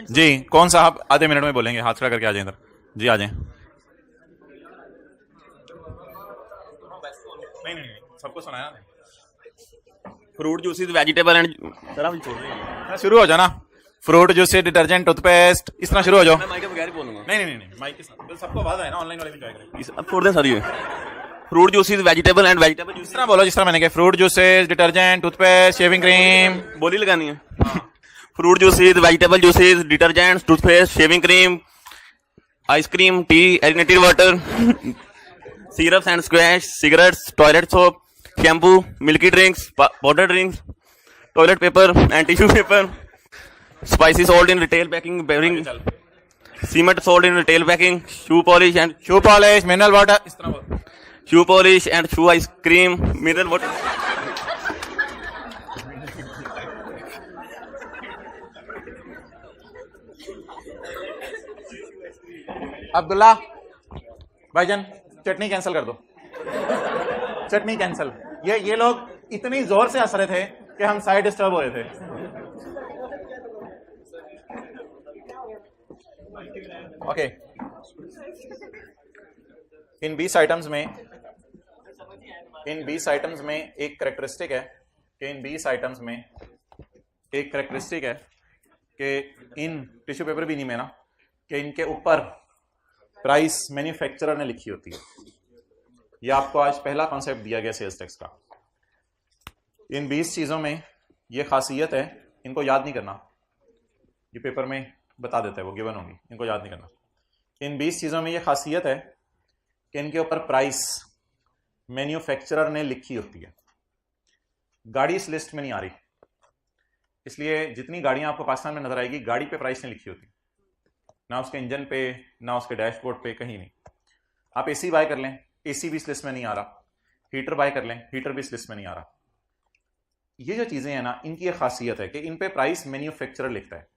जी कौन साहब आधे मिनट में बोलेंगे, हाथ खड़ा करके आ जाए इधर। जी आ जाए। नहीं सबको सुनाया ना। फ्रूट जूसेस, वेजिटेबल एंड शुरू हो जाना। फ्रूट जूसेस, डिटर्जेंट, टूथपेस्ट, इस तरह शुरू हो जाओ। मैं माइक के बगैर ही बोलूंगा। नहीं माइक के साथ सबको आवाज है ना, ऑनलाइन वाले भी एंजॉय करें। अब छोड़ दें सारी। Fruit juices, vegetable and vegetable juice. जिस तरह बोलो, जिस तरह मैंने कहा। Fruit juices, detergent, toothpaste, shaving cream. बोली लगानी है। Fruit juices, vegetable juices, detergent, toothpaste, shaving cream, ice cream, tea, aerated water, syrups and squash, cigarettes, toilet soap, shampoo, milky drinks, powder drinks, toilet paper and tissue paper, spicy salt in retail packing, bearing, cement salt in retail packing, shoe polish, mineral water, इस तरह बोलो। Shoe polish and shoe ice cream, mineral water. Abdullah भाईजान, चटनी cancel कर दो। चटनी cancel. ये लोग इतनी जोर से हंस रहे थे कि हम साइड डिस्टर्ब हो रहे थे। ओके, इन 20 आइटम्स में एक करेक्टरिस्टिक है कि इन टिश्यू पेपर भी नहीं में ना, कि इनके ऊपर प्राइस मैन्युफैक्चरर ने लिखी होती है। यह आपको आज पहला कॉन्सेप्ट दिया गया सेल्स टैक्स का। इन 20 चीज़ों में यह खासियत है, इनको याद नहीं करना, ये पेपर में बता देता है, वो गिवन होंगी, इनको याद नहीं करना। इन 20 चीज़ों में यह खासियत है कि इनके ऊपर प्राइस मैन्युफैक्चरर ने लिखी होती है। गाड़ी इस लिस्ट में नहीं आ रही, इसलिए जितनी गाड़ियां आपको पाकिस्तान में नजर आएगी, गाड़ी पे प्राइस नहीं लिखी होती, ना उसके इंजन पे, ना उसके डैशबोर्ड पे, कहीं नहीं। आप एसी बाय कर लें, एसी भी इस लिस्ट में नहीं आ रहा। हीटर बाय कर लें, हीटर भी इस लिस्ट में नहीं आ रहा। ये जो चीजें हैं ना, इनकी एक खासियत है कि इन पे प्राइस मैन्युफैक्चरर लिखता है।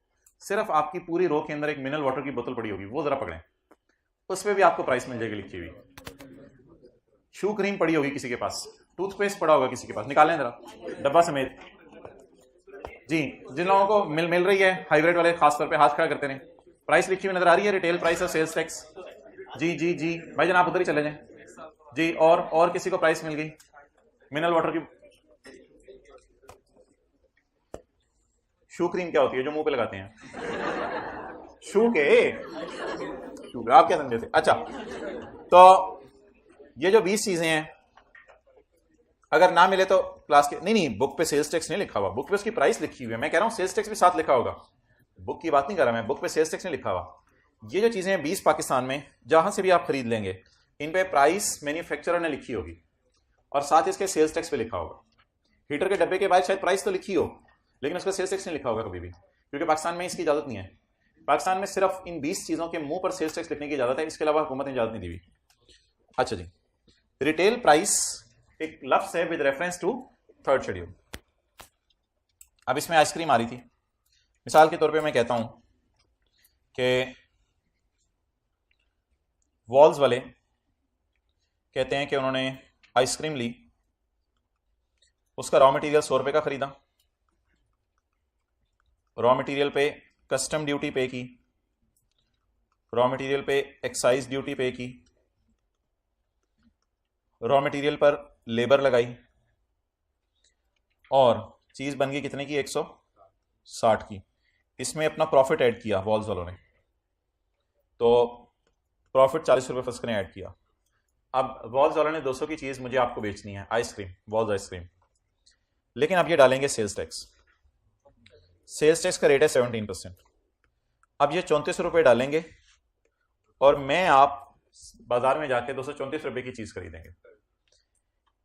सिर्फ आपकी पूरी रो के अंदर एक मिनरल वाटर की बोतल पड़ी होगी, वो जरा पकड़ें, उस पर भी आपको प्राइस मिल जाएगी लिखी हुई। शू क्रीम पड़ी होगी किसी के पास, टूथपेस्ट पड़ा होगा किसी के पास, निकालें जरा डब्बा समेत। जी, जिन लोगों को मिल रही है, हाइब्रिड वाले खासतौर पे हाथ खड़ा करते हैं, प्राइस लिखी हुई नजर आ रही है, रिटेल प्राइस और सेल्स टैक्स। जी जी जी भाईजान, आप उधर ही चले जाएं जी। और किसी को प्राइस मिल गई मिनरल वाटर की। शू क्रीम क्या होती है जो मुंह पे लगाते हैं? शू के क्यों आप क्या समझे थे? अच्छा, तो ये जो 20 चीजें हैं अगर ना मिले तो क्लास के नहीं बुक पे सेल्स टैक्स नहीं लिखा हुआ, बुक पे उसकी प्राइस लिखी हुई है। मैं कह रहा हूं सेल्स टैक्स भी साथ लिखा होगा, बुक की बात नहीं कर रहा मैं, बुक पे सेल्स टैक्स नहीं लिखा हुआ। ये जो चीजें हैं 20 पाकिस्तान में जहां से भी आप खरीद लेंगे, इन पे प्राइस मैन्युफैक्चरर ने लिखी होगी और साथ इसके सेल्स टैक्स पे लिखा होगा। हीटर के डब्बे के बाद शायद प्राइस तो लिखी हो लेकिन उसका सेल्स टैक्स नहीं लिखा होगा कभी भी, क्योंकि पाकिस्तान में इसकी इजाजत नहीं है। पाकिस्तान में सिर्फ इन 20 चीजों के मुंह पर सेल्स टैक्स लिखने की इजाजत है, इसके अलावा हुकूमत ने इजाजत नहीं दी हुई। अच्छा जी, रिटेल प्राइस एक लफ्ज है with reference to third schedule. अब इसमें आइसक्रीम आ रही थी, मिसाल के तौर पे मैं कहता हूं कि वॉल्स वाले कहते हैं कि उन्होंने आइसक्रीम ली, उसका रॉ मटेरियल 100 रुपए का खरीदा, रॉ मटेरियल पे कस्टम ड्यूटी पे की, रॉ मटेरियल पे एक्साइज ड्यूटी पे की, रॉ मटेरियल पर लेबर लगाई और चीज बन गई कितने की? 160 की। इसमें अपना प्रॉफिट ऐड किया वॉल्स वालों ने, तो प्रॉफिट 40 रुपए फर्स्ट ने ऐड किया। अब वॉल्स वालों ने 200 की चीज मुझे आपको बेचनी है, आइसक्रीम, वॉल्स आइसक्रीम, लेकिन अब ये डालेंगे सेल्स टैक्स। सेल्स टैक्स का रेट है 17%। अब ये 34 रुपए डालेंगे और मैं आप बाजार में जाके 234 रुपए की चीज खरीदेंगे।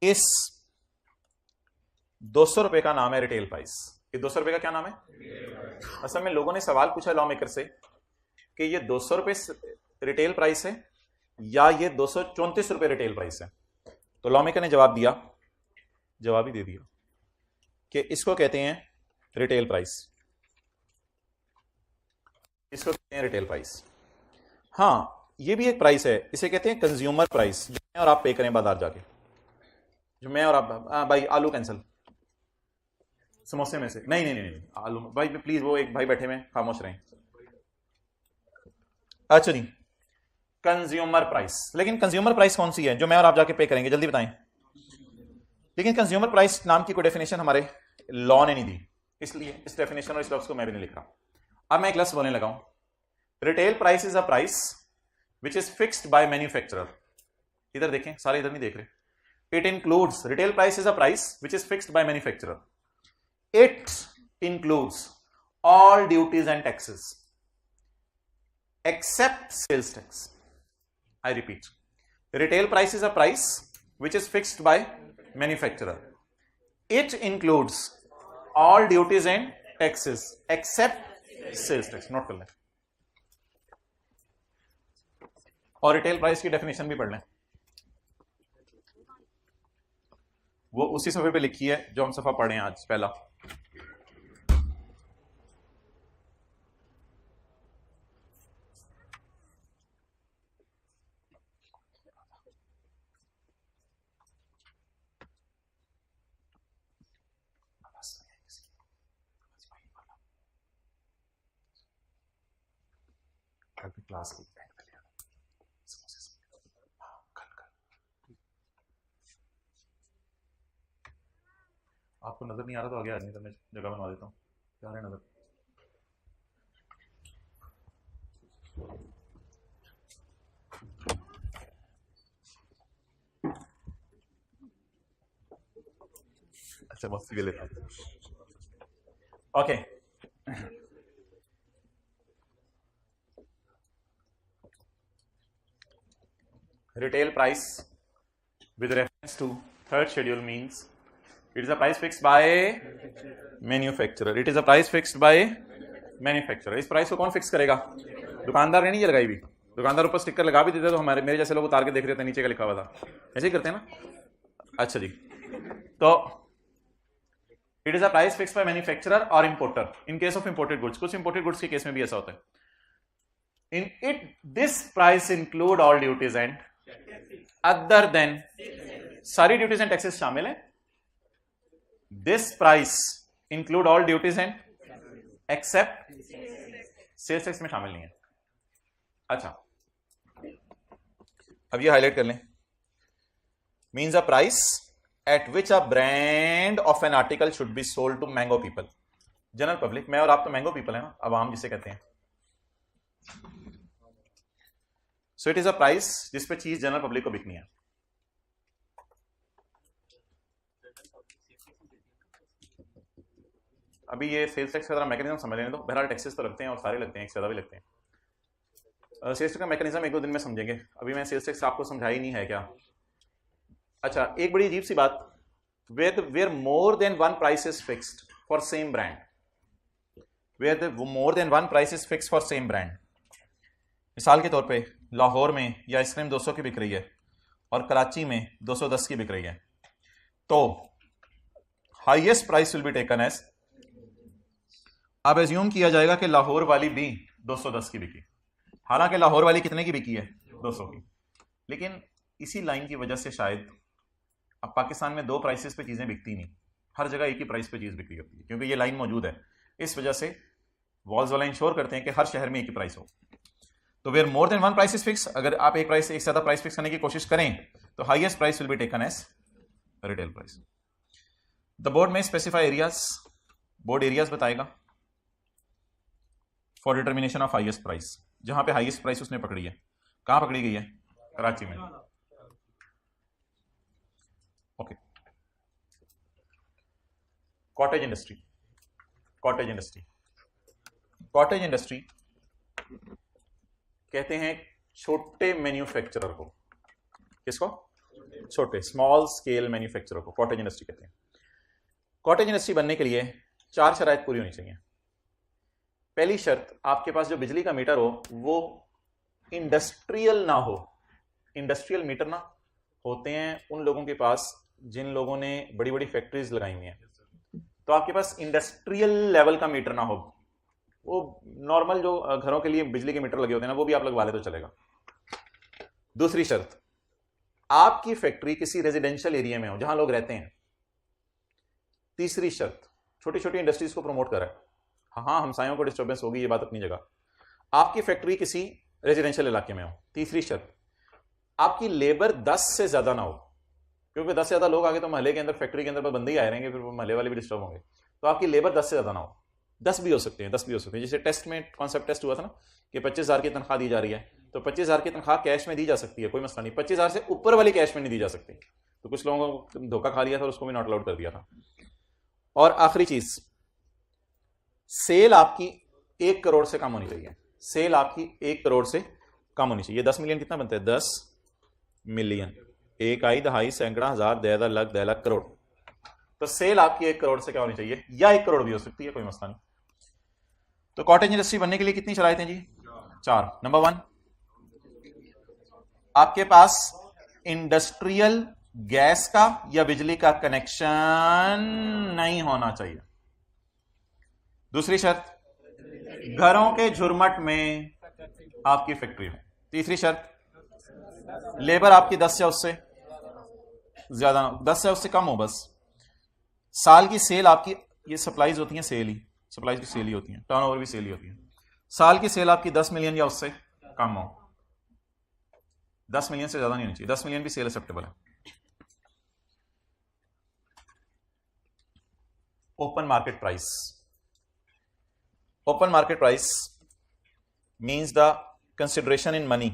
इस 200 रुपए का नाम है रिटेल प्राइस। ये 200 रुपए का क्या नाम है? असल में लोगों ने सवाल पूछा लॉ मेकर से कि ये 200 रुपए रिटेल प्राइस है या ये 234 रुपए रिटेल प्राइस है। तो लॉ मेकर ने जवाब दिया, जवाब ही दे दिया कि इसको कहते हैं रिटेल प्राइस, इसको कहते हैं रिटेल प्राइस। हाँ, ये भी एक प्राइस है, इसे कहते हैं कंज्यूमर प्राइस, जो मैं और आप पे करें बाजार जाके, जो मैं और आप। भाई आलू कैंसिल, समोसे में से नहीं नहीं नहीं, नहीं आलू भाई प्लीज, वो एक भाई बैठे हुए खामोश रहें। अच्छा जी, कंज्यूमर प्राइस। लेकिन कंज्यूमर प्राइस कौन सी है जो मैं और आप जाके पे करेंगे? जल्दी बताएं। लेकिन कंज्यूमर प्राइस नाम की कोई डेफिनेशन हमारे लॉ ने नहीं दी, इसलिए इस डेफिनेशन और इस लफ्ज को मैं भी नहीं लिख रहा। अब मैं एक लफ्ज बोलने लगा हूं, retail price is a price which is fixed by manufacturer. इधर देखें, सारे इधर नहीं देख रहे। It includes, retail price is a price which is fixed by manufacturer. It includes all duties and taxes except sales tax. I repeat, retail price is a price which is fixed by manufacturer. It includes all duties and taxes except sales tax. Note कर लें और retail price की definition भी पढ़ लें, वो उसी सफे पे लिखी है जो हम सफा पढ़े हैं आज पहला। क्लास की आपको नजर नहीं आ रहा तो आगे आदमी तो मैं जगह बनवा देता हूँ। क्या है नजर? अच्छा मस्ती भी लेता हूँ। Okay, retail price with reference to third schedule means it is a price fixed by manufacturer. It is a price fixed by manufacturer. इस प्राइस को कौन फिक्स करेगा? दुकानदार ने नहीं ये लगाई हुई। दुकानदार ऊपर स्टिकर लगा भी देते तो हमारे मेरे जैसे लोग उतार के देख रहे थे नीचे का लिखा हुआ था, ऐसे ही करते हैं ना। अच्छा जी, तो it is a price fix by manufacturer और importer in case of imported goods. कुछ इंपोर्टेड गुड्स के केस में भी ऐसा होता है। In it this price include all duties and other than, सारी ड्यूटीज एंड टैक्सेस शामिल है। This price include all duties and except sales tax में शामिल नहीं है। अच्छा, अब ये हाईलाइट कर लें, means a price at which a brand of an article should be sold to mango people. General public, मैं और आप तो मैंगो पीपल है ना, अवाम जिसे कहते हैं। So it is a price जिस पे चीज जनरल पब्लिक को बिकनी है। अभी ये सेल्स टैक्स का जरा मैकेनिज्म समझ लेने दो। बहरहाल टैक्सेस तो लगते हैं और सारे लगते हैं, एक से ज्यादा भी लगते हैं। सेल्स टैक्स का मैकेनिज्म एक दो दिन में समझेंगे, अभी मैं सेल्स टैक्स आपको समझा ही नहीं है क्या। अच्छा, एक बड़ी अजीब सी बात, where more than one price is fixed for same brand, where more than one price is fixed for same brand. मिसाल के तौर पे लाहौर में ये आइसक्रीम 200 की बिक रही है और कराची में 210 की बिक रही है, तो highest price will be taken as, अब एज्यूम किया जाएगा कि लाहौर वाली भी 210 की बिकी, हालांकि लाहौर वाली कितने की बिकी है, 200 की। लेकिन इसी लाइन की वजह से शायद अब पाकिस्तान में दो प्राइसेस पे चीजें बिकती नहीं, हर जगह एक ही प्राइस पे चीज बिक्री होती है, क्योंकि ये लाइन मौजूद है। इस वजह से वॉल्स वाला इंश्योर करते हैं कि हर शहर में एक ही प्राइस हो। तो where more than one price is fix, अगर आप एक प्राइस एक से ज्यादा प्राइस फिक्स करने की कोशिश करें तो highest price will be taken as retail price. The board में स्पेसिफाई एरियाज, बोर्ड एरियाज बताएगा for determination of highest price. जहां पे हाईएस्ट प्राइस उसने पकड़ी है, कहां पकड़ी गई है, कराची में। Okay, cottage industry, cottage industry, cottage industry कहते हैं छोटे मैन्युफैक्चरर को, किसको, छोटे स्मॉल स्केल मैन्युफैक्चरर को कॉटेज इंडस्ट्री कहते हैं। कॉटेज इंडस्ट्री बनने के लिए 4 शर्त पूरी होनी चाहिए। पहली शर्त, आपके पास जो बिजली का मीटर हो वो इंडस्ट्रियल ना हो। इंडस्ट्रियल मीटर ना होते हैं उन लोगों के पास जिन लोगों ने बड़ी बड़ी फैक्ट्रीज लगाई हुई हैं, तो आपके पास इंडस्ट्रियल लेवल का मीटर ना हो। वो नॉर्मल जो घरों के लिए बिजली के मीटर लगे होते हैं ना, वो भी आप लगवा ले तो चलेगा। दूसरी शर्त, आपकी फैक्ट्री किसी रेजिडेंशियल एरिया में हो जहां लोग रहते हैं। तीसरी शर्त, छोटी छोटी इंडस्ट्रीज को प्रमोट करें। हाँ, हमसायों को डिस्टर्बेंस होगी, ये बात अपनी जगह। आपकी फैक्ट्री किसी रेजिडेंशियल इलाके में हो। तीसरी शर्त, आपकी लेबर 10 से ज्यादा ना हो, क्योंकि 10 से ज्यादा लोग आगे तो महल्ले के अंदर फैक्ट्री के अंदर बंदे ही आए रहेंगे, फिर महल्ले वाले भी डिस्टर्ब होंगे। तो आपकी लेबर 10 से ज्यादा ना हो। 10 भी हो सकते हैं, 10 भी हो सकते हैं। जैसे टेस्ट में कॉन्सेप्ट टेस्ट हुआ था ना कि 25,000 की तनख्वाह दी जा रही है, तो 25,000 की तनख्वाह कैश में दी जा सकती है, कोई मसला नहीं। 25,000 से ऊपर वाली कैश में नहीं दी जा सकती। तो कुछ लोगों को धोखा खा लिया था, उसको भी नॉट अलाउड कर दिया था। और आखिरी चीज, सेल आपकी 1 करोड़ से कम होनी चाहिए। सेल आपकी 1 करोड़ से कम होनी चाहिए। 10 मिलियन कितना बनता है, 10 मिलियन, 1 आई, दहाई, सैकड़ा, हजार, 10 लाख, 10 लाख, करोड़। तो सेल आपकी 1 करोड़ से क्या होनी चाहिए, या 1 करोड़ भी हो सकती है, कोई मसला नहीं। तो कॉटेज इंडस्ट्री बनने के लिए कितनी शरायतें जी, 4। नंबर 1, आपके पास इंडस्ट्रियल गैस का या बिजली का कनेक्शन नहीं होना चाहिए। दूसरी शर्त, घरों के झुरमट में आपकी फैक्ट्री हो। तीसरी शर्त, लेबर आपकी 10 या उससे ज्यादा, 10 या उससे कम हो बस। साल की सेल आपकी, ये सप्लाईज होती हैं सेल ही, सप्लाईज की सेल ही होती हैं, टर्नओवर भी सेल ही होती है। साल की सेल आपकी 10 मिलियन या उससे कम हो। 10 मिलियन से ज्यादा नहीं होनी चाहिए, 10 मिलियन भी सेल एक्सेप्टेबल है। Open market price, open market price means the consideration in money.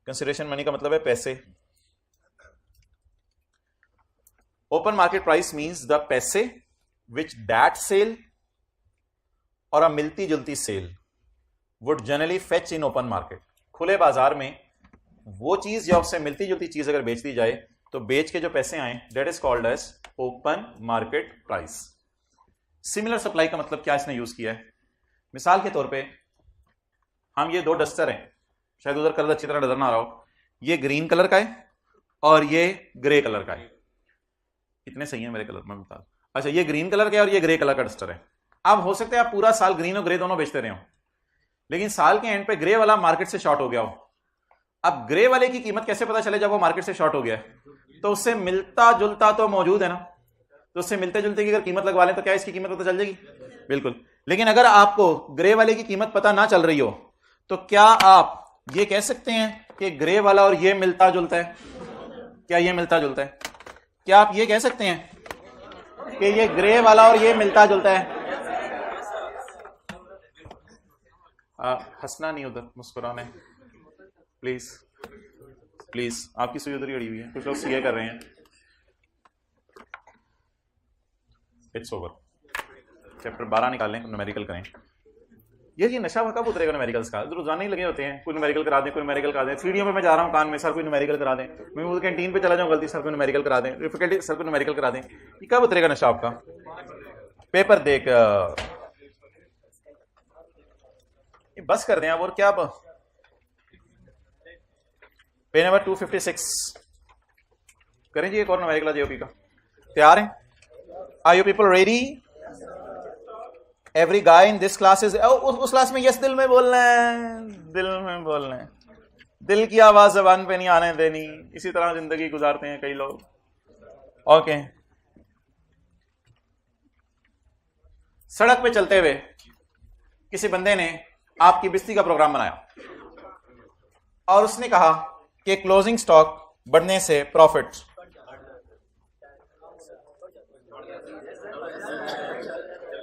Consideration money का मतलब है पैसे। Open market price means the पैसे विच दैट सेल और अ मिलती जुलती sale would generally fetch in open market. खुले बाजार में वो चीज या उससे मिलती जुलती चीज अगर बेच दी जाए तो बेच के जो पैसे आए, that is called as open market price. Similar supply का मतलब क्या इसने यूज किया है, मिसाल के तौर पे हम ये 2 डस्टर हैं, शायद उधर कलर अच्छी तरह नजर ना आ रहा हो, ये ग्रीन कलर का है और ये ग्रे कलर का है। कितने सही है मेरे कलर में बता। अच्छा, ये ग्रीन कलर का है और ये ग्रे कलर का डस्टर है। अब हो सकता है आप पूरा साल ग्रीन और ग्रे दोनों बेचते रहे हो, लेकिन साल के एंड पे ग्रे वाला मार्केट से शॉर्ट हो गया हो। अब ग्रे वाले की कीमत कैसे पता चले जब वो मार्केट से शॉर्ट हो गया है, तो उससे मिलता जुलता तो मौजूद है ना, तो उससे मिलते जुलते की अगर कीमत लगवा लें तो क्या इसकी कीमत पता चल जाएगी, बिल्कुल। लेकिन अगर आपको ग्रे वाले की कीमत पता ना चल रही हो तो क्या आप ये कह सकते हैं कि ग्रे वाला और ये मिलता जुलता है? क्या ये मिलता जुलता है? क्या आप ये कह सकते हैं कि ये ग्रे वाला और ये मिलता जुलता है? हंसना नहीं, उधर मुस्कुराना है। प्लीज प्लीज, आपकी सुई उधर ही अड़ी हुई है, कुछ लोग सीए कर रहे हैं। It's over. चैप्टर 12 निकालें, न्यूमेरिकल करें। ये नशा कब उतरेगा न्यूमेरिकल्स का? रोजाना ही लगे होते हैं, कोई न्यूमेरिकल करा दें, कोई न्यूमेरिकल करा दें। सीढ़ियों पे मैं जा रहा हूँ कान में, सर कोई न्यूमेरिकल करा दें। मैं वो कैंटीन पे चला जाऊँ गलती, सर को न्यूमेरिकल करा दें। डिफिकल्टी, सर को न्यूमेरिकल करा दें। ये कब उतरेगा नशा आपका? पेपर देख बस कर दें आप। और क्या पे नंबर 256 करें जी, एक और न्यूमेरिकल जेओपी का। तैयार हैं? Are you people ready? Every guy in this class is, उस क्लास में यस दिल में बोलना है, दिल में बोलना है। दिल की आवाज जबान पे नहीं आने देनी। इसी तरह जिंदगी गुजारते हैं कई लोग। ओके, सड़क पे चलते हुए किसी बंदे ने आपकी बिस्ती का प्रोग्राम बनाया और उसने कहा कि क्लोजिंग स्टॉक बढ़ने से प्रॉफिट,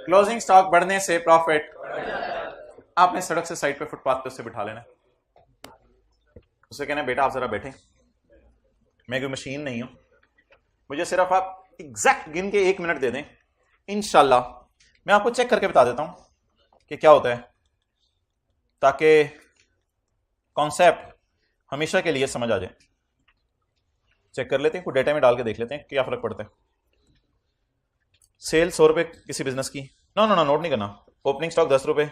क्लोजिंग स्टॉक बढ़ने से प्रॉफिट, आपने सड़क से साइड पे फुटपाथ पे उससे बिठा लेना। उसे कहना बेटा आप जरा बैठे, मैं कोई मशीन नहीं हूं, मुझे सिर्फ आप एग्जैक्ट गिन के 1 मिनट दे दें, इंशाल्लाह मैं आपको चेक करके बता देता हूं कि क्या होता है, ताकि कॉन्सेप्ट हमेशा के लिए समझ आ जाए। चेक कर लेते हैं, कोई डेटा में डाल के देख लेते हैं क्या फर्क पड़ता है। सेल 100 रुपए किसी बिजनेस की, नो नो नो नोट नहीं करना। ओपनिंग स्टॉक 10 रुपए,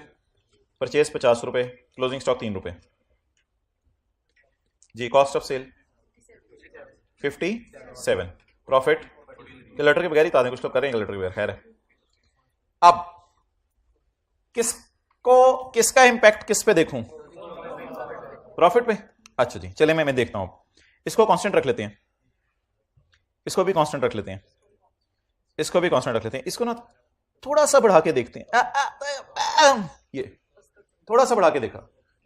परचेज 50 रुपए, क्लोजिंग स्टॉक 3 रुपए जी। Cost of sale 57, profit letter के बगैर ही बता दें, कुछ तो करेंगे लेटर के बगैर, खैर है। अब किसका इंपैक्ट किस पे देखूं? प्रॉफिट पे। अच्छा जी, चले मैं देखता हूं। इसको कांस्टेंट रख लेते हैं, इसको भी कांस्टेंट रख लेते हैं, इसको भी कांस्टेंट रख लेते हैं। इसको ना थोड़ा सा बढ़ा के देखते हैं। ये थोड़ा सा बढ़ा के देखा,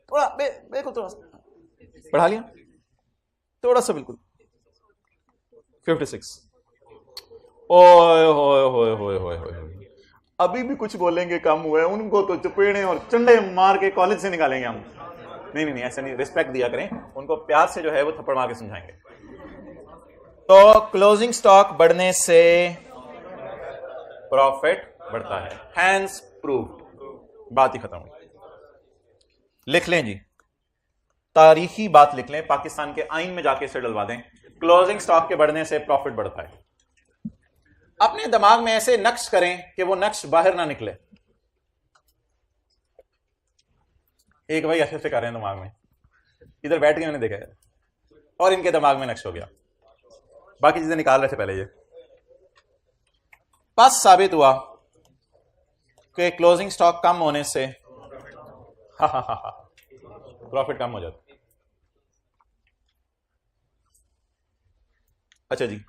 थोड़ा बिल्कुल थोड़ा सा बढ़ा लिया, थोड़ा सा बिल्कुल 56। ओए होए होए होए होए होए, अभी भी कुछ बोलेंगे कम हुए, उनको तो चपेड़े और चंडे मार के कॉलेज से निकालेंगे हम। नहीं नहीं नहीं, ऐसा नहीं, रिस्पेक्ट दिया करें उनको, प्यार से जो है वो थप्पड़ मार के समझाएंगे। तो क्लोजिंग स्टॉक बढ़ने से प्रॉफिट बढ़ता है, हैंस प्रूव्ड, बात ही खत्म हुई। लिख लें जी, तारीखी बात लिख लें, पाकिस्तान के आइन में जाके इसे डलवा दें, क्लोजिंग स्टॉक के बढ़ने से प्रॉफिट बढ़ता है। अपने दिमाग में ऐसे नक्श करें कि वो नक्श बाहर ना निकले। एक भाई ऐसे कर रहे हैं दिमाग में, इधर बैठ के मैंने देखा है और इनके दिमाग में नक्श हो गया, बाकी चीजें निकाल रहे थे पहले। ये बस साबित हुआ कि क्लोजिंग स्टॉक कम होने से प्रॉफिट कम हो जाता। अच्छा जी,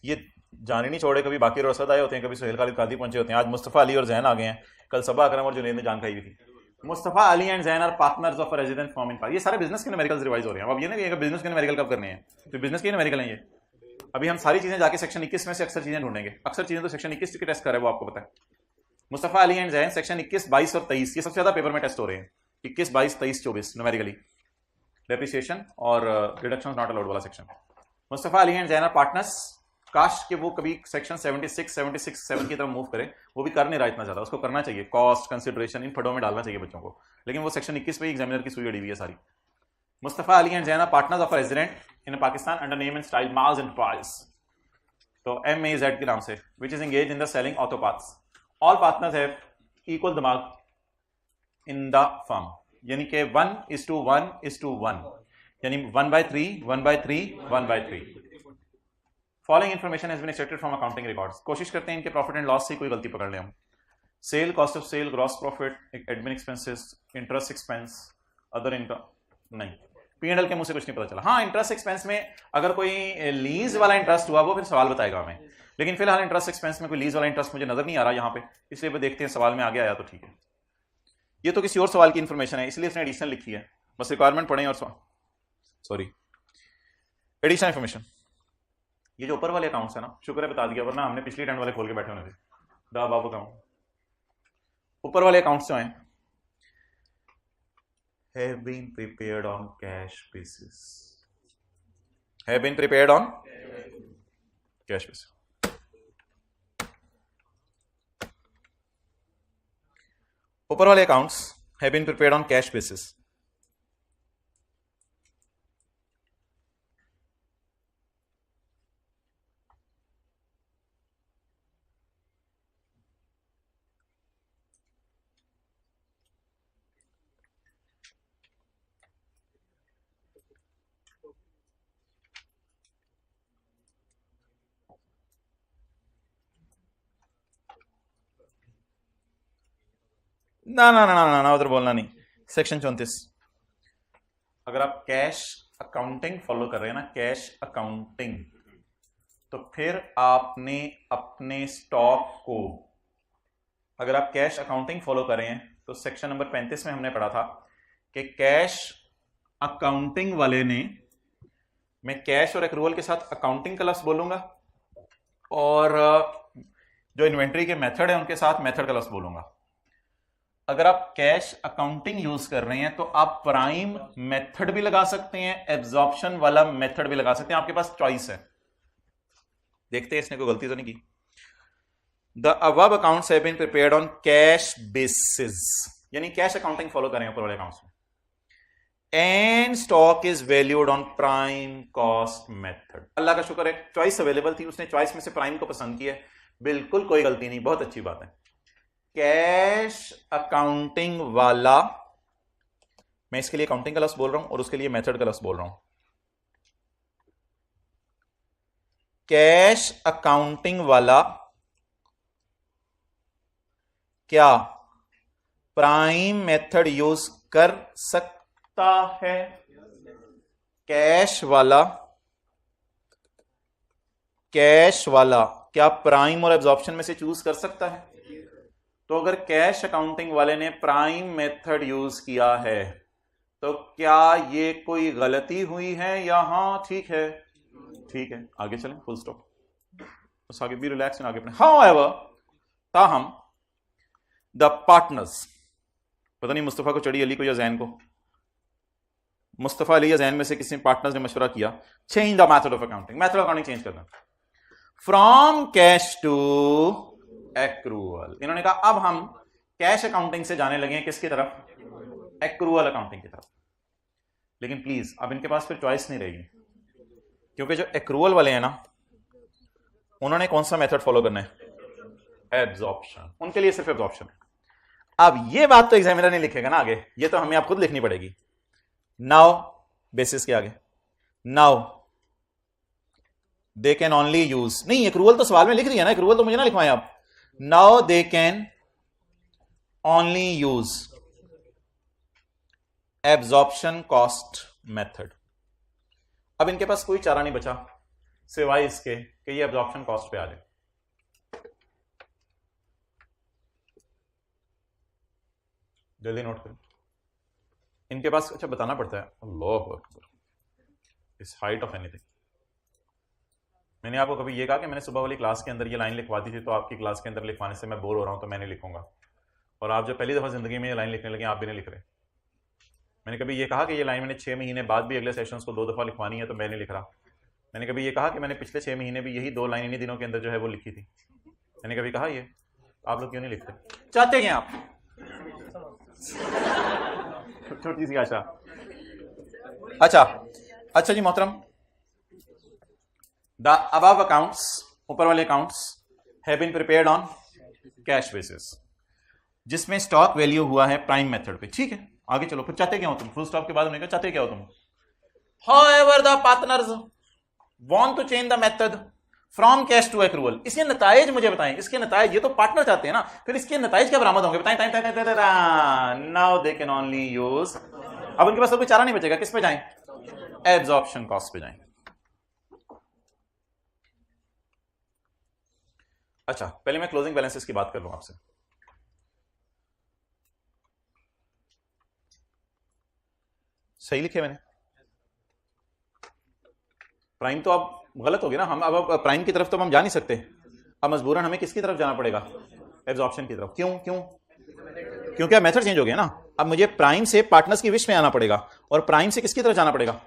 ये जाने नहीं छोड़े, कभी बाकी रसद आए होते हैं, कभी सुहेल खालिद कादी पहुंचे होते हैं। आज मुस्तफ़ा अली और जैन आ गए हैं, कल सबा अकरम और जुनैद ने जान खाई हुई थी। Mustafa Ali and Jain are partners of resident form in park. ये सारे बिजनेस के न्यूमेरिकल्स रिवाइज हो रहे हैं। अब ये नहीं बिजनेस के न्यूमेरिकल कब करने हैं, तो बिजनेस के न्यूमेरिकल हैं ये। अभी हम सारी चीजें जाके सेक्शन 21 में से अक्सर चीजें ढूंढेंगे, अक्सर चीजें तो सेक्शन 21 के टेस्ट कर रहे हैं, वो आपको पता है। मुस्तफ़ा अली एंड जैन सेक्शन 21, 22 और 23 ये सबसे ज्यादा पेपर में टेस्ट हो रहे हैं। 21, 22, 23, 24 न्यूमेरिकली, डेप्रिसिएशन और डिडक्शन नॉट अलाउड वाला section. Mustafa Ali and Jain are partners, काश कि वो कभी सेक्शन 76, 7 की तरफ मूव करे, वो भी कर नहीं रहा इतना ज्यादा, उसको करना चाहिए। कॉस्ट कंसिडरेशन इन फडों में डालना चाहिए बच्चों को, लेकिन वो सेक्शन 21 पे एग्जामिनर की सुई अड़ी हुई है सारी। Mustafa Ali and Jain are partners of resident in Pakistan under name and style मार्ज एंटरप्राइज, तो MAZ के नाम से, which is engage in the selling auto parts. All partners have equal दिमाग इन द फर्म, यानी कि 1:1:1, यानी 1/3, 1/3, 1/3। Following information has been extracted from accounting records. कोशिश करते हैं इनके प्रॉफिट एंड लॉस से कोई गलती पकड़ लें हम। Sale, cost of sale, gross profit, admin expenses, interest expense, other income, नहीं। P&L के मुंह से कुछ नहीं पता चला। हाँ, इंटरेस्ट एक्सपेंस में अगर कोई लीज वाला इंटरेस्ट हुआ वो फिर सवाल बताएगा हमें, लेकिन फिलहाल इंटरेस्ट एक्सपेंस में कोई लीज वाला इंटरेस्ट मुझे नजर नहीं आ रहा यहाँ पे, इसलिए वो देखते हैं सवाल में आगे आया तो ठीक है। ये तो किसी और सवाल की इंफॉर्मेशन है, इसलिए उसने एडिशनल लिखी है, बस रिक्वायरमेंट पढ़ें और सॉरी एडिशनल इंफॉर्मेशन। ये जो ऊपर वाले अकाउंट्स है ना, शुक्र है बता दिया, वरना हमने पिछली 10 वाले खोल के बैठे होने थे। दा बाबू अकाउंट ऊपर वाले अकाउंट्स जो हैं have been prepared on cash basis, have been prepared on cash basis. ऊपर वाले accounts have been prepared on cash basis. ना ना ना ना ना उधर बोलना नहीं। सेक्शन 34, अगर आप कैश अकाउंटिंग फॉलो कर रहे हैं ना, कैश अकाउंटिंग, तो फिर आपने अपने स्टॉक को, अगर आप कैश अकाउंटिंग फॉलो कर रहे हैं तो सेक्शन नंबर 35 में हमने पढ़ा था कि कैश अकाउंटिंग वाले ने, मैं कैश और एक्रूवल के साथ अकाउंटिंग का लफ्ज बोलूंगा और जो इन्वेंट्री के मेथड है उनके साथ मेथड का लफ्ज बोलूंगा। अगर आप कैश अकाउंटिंग यूज कर रहे हैं तो आप प्राइम मेथड भी लगा सकते हैं, एब्जॉर्प्शन वाला मेथड भी लगा सकते हैं, आपके पास चॉइस है। देखते हैं इसने कोई गलती तो नहीं की। The above accounts have been prepared on cash basis, यानी कैश अकाउंटिंग फॉलो करें ऊपर वाले अकाउंट्स में, and stock is valued on prime cost method. अल्लाह का शुक्र है चॉइस अवेलेबल थी, उसने चॉइस में से प्राइम को पसंद किया, बिल्कुल कोई गलती नहीं, बहुत अच्छी बात है। कैश अकाउंटिंग वाला, मैं इसके लिए अकाउंटिंग का लफ्ज बोल रहा हूं और उसके लिए मेथड का लफ्ज बोल रहा हूं। कैश अकाउंटिंग वाला क्या प्राइम मेथड यूज कर सकता है? कैश वाला क्या प्राइम और एब्जॉर्प्शन में से चूज कर सकता है? तो अगर कैश अकाउंटिंग वाले ने प्राइम मेथड यूज किया है तो क्या ये कोई गलती हुई है या हाँ ठीक है? ठीक है, आगे चलें, फुल स्टॉप, बस आगे भी रिलैक्स आगे पढ़ें। हाउएवर, ताहम द पार्टनर्स, पता नहीं मुस्तफा को चढ़ी अली को या जैन को, मुस्तफा अली या जैन में से किसी पार्टनर्स ने मशवरा किया, change the method of accounting, method of accounting change करना फ्रॉम कैश टू एक्रूवल। इन्होंने कहा अब हम कैश अकाउंटिंग से जाने लगे हैं किसकी तरफ? एक्रूवल अकाउंटिंग की तरफ। लेकिन प्लीज अब इनके पास फिर चॉइस नहीं रहेगी, क्योंकि जो एक्रूवल वाले हैं ना, उन्होंने कौन सा मेथड फॉलो करना है? एब्जॉर्प्शन, उनके लिए सिर्फ एब्जॉर्प्शन है। अब ये बात तो एग्जामिनर नहीं लिखेगा ना आगे, ये तो हमें आप खुद लिखनी पड़ेगी। नाउ बेसिस के आगे, now they can only use, नहीं एक्रूवल तो सवाल में लिख दिया ना, एक्रूवल तो मुझे ना लिखवाएं आप। Now they can only use absorption cost method. अब इनके पास कोई चारा नहीं बचा सिवाय इसके कि ये एब्जॉर्प्शन कॉस्ट पे आ जाए। जल्दी नोट करें, इनके पास अच्छा बताना पड़ता है, अल्लाह अकबर, इस हाइट ऑफ एनीथिंग। मैंने आपको कभी ये कहा कि मैंने सुबह वाली क्लास के अंदर ये लाइन लिखवा दी थी, तो आपकी क्लास के अंदर लिखवाने से मैं बोर हो रहा हूं तो मैं नहीं लिखूंगा, और आप जब पहली दफा जिंदगी में ये लाइन लिखने लगे आप भी नहीं लिख रहे। मैंने कभी ये कहा कि ये लाइन मैंने 6 महीने बाद भी अगले सेशंस को 2 दफा लिखवानी है तो मैं नहीं लिख रहा। मैंने कभी ये कहा कि मैंने पिछले 6 महीने भी यही 2 लाइन इन्हीं दिनों के अंदर जो है वो लिखी थी। मैंने कभी कहा ये? आप लोग क्यों नहीं लिखते? चाहते हैं आप छोटी सी आशा। अच्छा जी मोहतरम, द अबव अकाउंट्स, ऊपर वाले accounts, have been prepared on cash basis, जिसमें स्टॉक वैल्यू हुआ है प्राइम मेथड पे। ठीक है, आगे चलो, फिर चाहते क्या हो तुम? फुल स्टॉप के बाद उन्होंने कहा चाहते क्या हो तुम? However the partners want to change the method from cash to accrual. इसके नताइज मुझे बताएं, इसके नताइज, ये तो पार्टनर चाहते हैं ना, फिर इसके नताइज क्या बरामद होंगे बताएं? Now they can only use, अब उनके पास कोई चारा नहीं बचेगा, किस पे जाएं? एब्जॉर्प्शन कॉस्ट पे जाएं। अच्छा, पहले मैं क्लोजिंग बैलेंसेस की बात कर लूं आपसे। सही लिखे मैंने? प्राइम तो अब गलत हो गया ना, हम अब प्राइम की तरफ तो हम जा नहीं सकते, अब मजबूरन हमें किसकी तरफ जाना पड़ेगा? एब्जॉर्प्शन की तरफ। क्यों? क्योंकि अब मेथड चेंज हो गया ना, अब मुझे प्राइम से पार्टनर्स की विश में आना पड़ेगा और प्राइम से किसकी तरफ जाना पड़ेगा,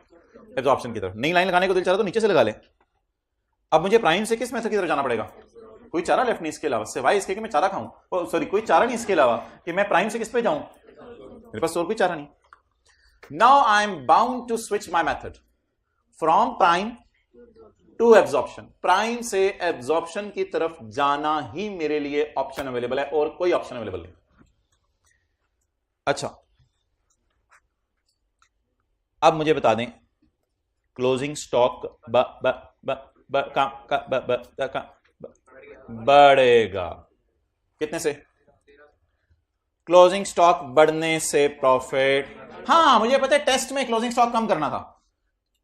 एब्जॉर्प्शन की तरफ। नई लाइन लगाने को दिल चाह रहा तो नीचे से लगा ले। अब मुझे प्राइम से किस मेथड की तरफ जाना पड़ेगा, कोई चारा लेफ्ट नहीं इसके अलावा, सिवाय इसके कि मैं चारा खाऊं, सॉरी कोई चारा नहीं इसके अलावा कि मैं प्राइम से किस पे जाऊं, मेरे पास और कोई चारा नहीं। Now I am bound to switch my method from prime to absorption. Prime से एब्जॉर्प्शन की तरफ जाना ही मेरे लिए ऑप्शन अवेलेबल है और कोई ऑप्शन अवेलेबल नहीं। अच्छा, अब मुझे बता दें क्लोजिंग स्टॉक बढ़ेगा कितने से, क्लोजिंग स्टॉक बढ़ने से प्रॉफिट। हाँ मुझे पता है टेस्ट में क्लोजिंग स्टॉक कम करना था,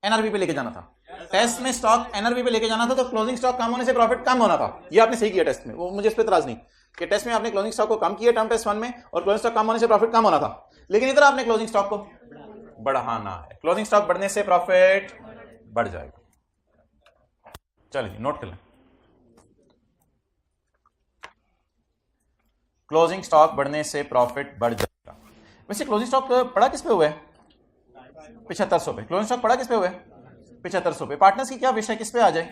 एनआरबी पे लेके जाना था, टेस्ट में स्टॉक एनआरबी पे लेके जाना था, तो क्लोजिंग स्टॉक कम होने से प्रॉफिट कम होना था। ये आपने सही किया टेस्ट में, वो मुझे इस पर इतराज नहीं कि टेस्ट में आपने क्लोजिंग स्टॉक को कम किया टर्म टेस्ट 1 में, और क्लोजिंग स्टॉक कम होने से प्रॉफिट कम होना था, लेकिन इधर आपने क्लोजिंग स्टॉक को बढ़ाना है। क्लोजिंग स्टॉक बढ़ने से प्रॉफिट बढ़ जाएगा। चलिए नोट कर लें, क्लोजिंग स्टॉक बढ़ने से प्रॉफिट बढ़ जाएगा। वैसे क्लोजिंग स्टॉक पड़ा किस पे हुआ है, 7500 पे। क्लोजिंग स्टॉक पड़ा किस पे हुआ है, 7500 पे। पार्टनर्स की क्या विषय किस पे आ जाए,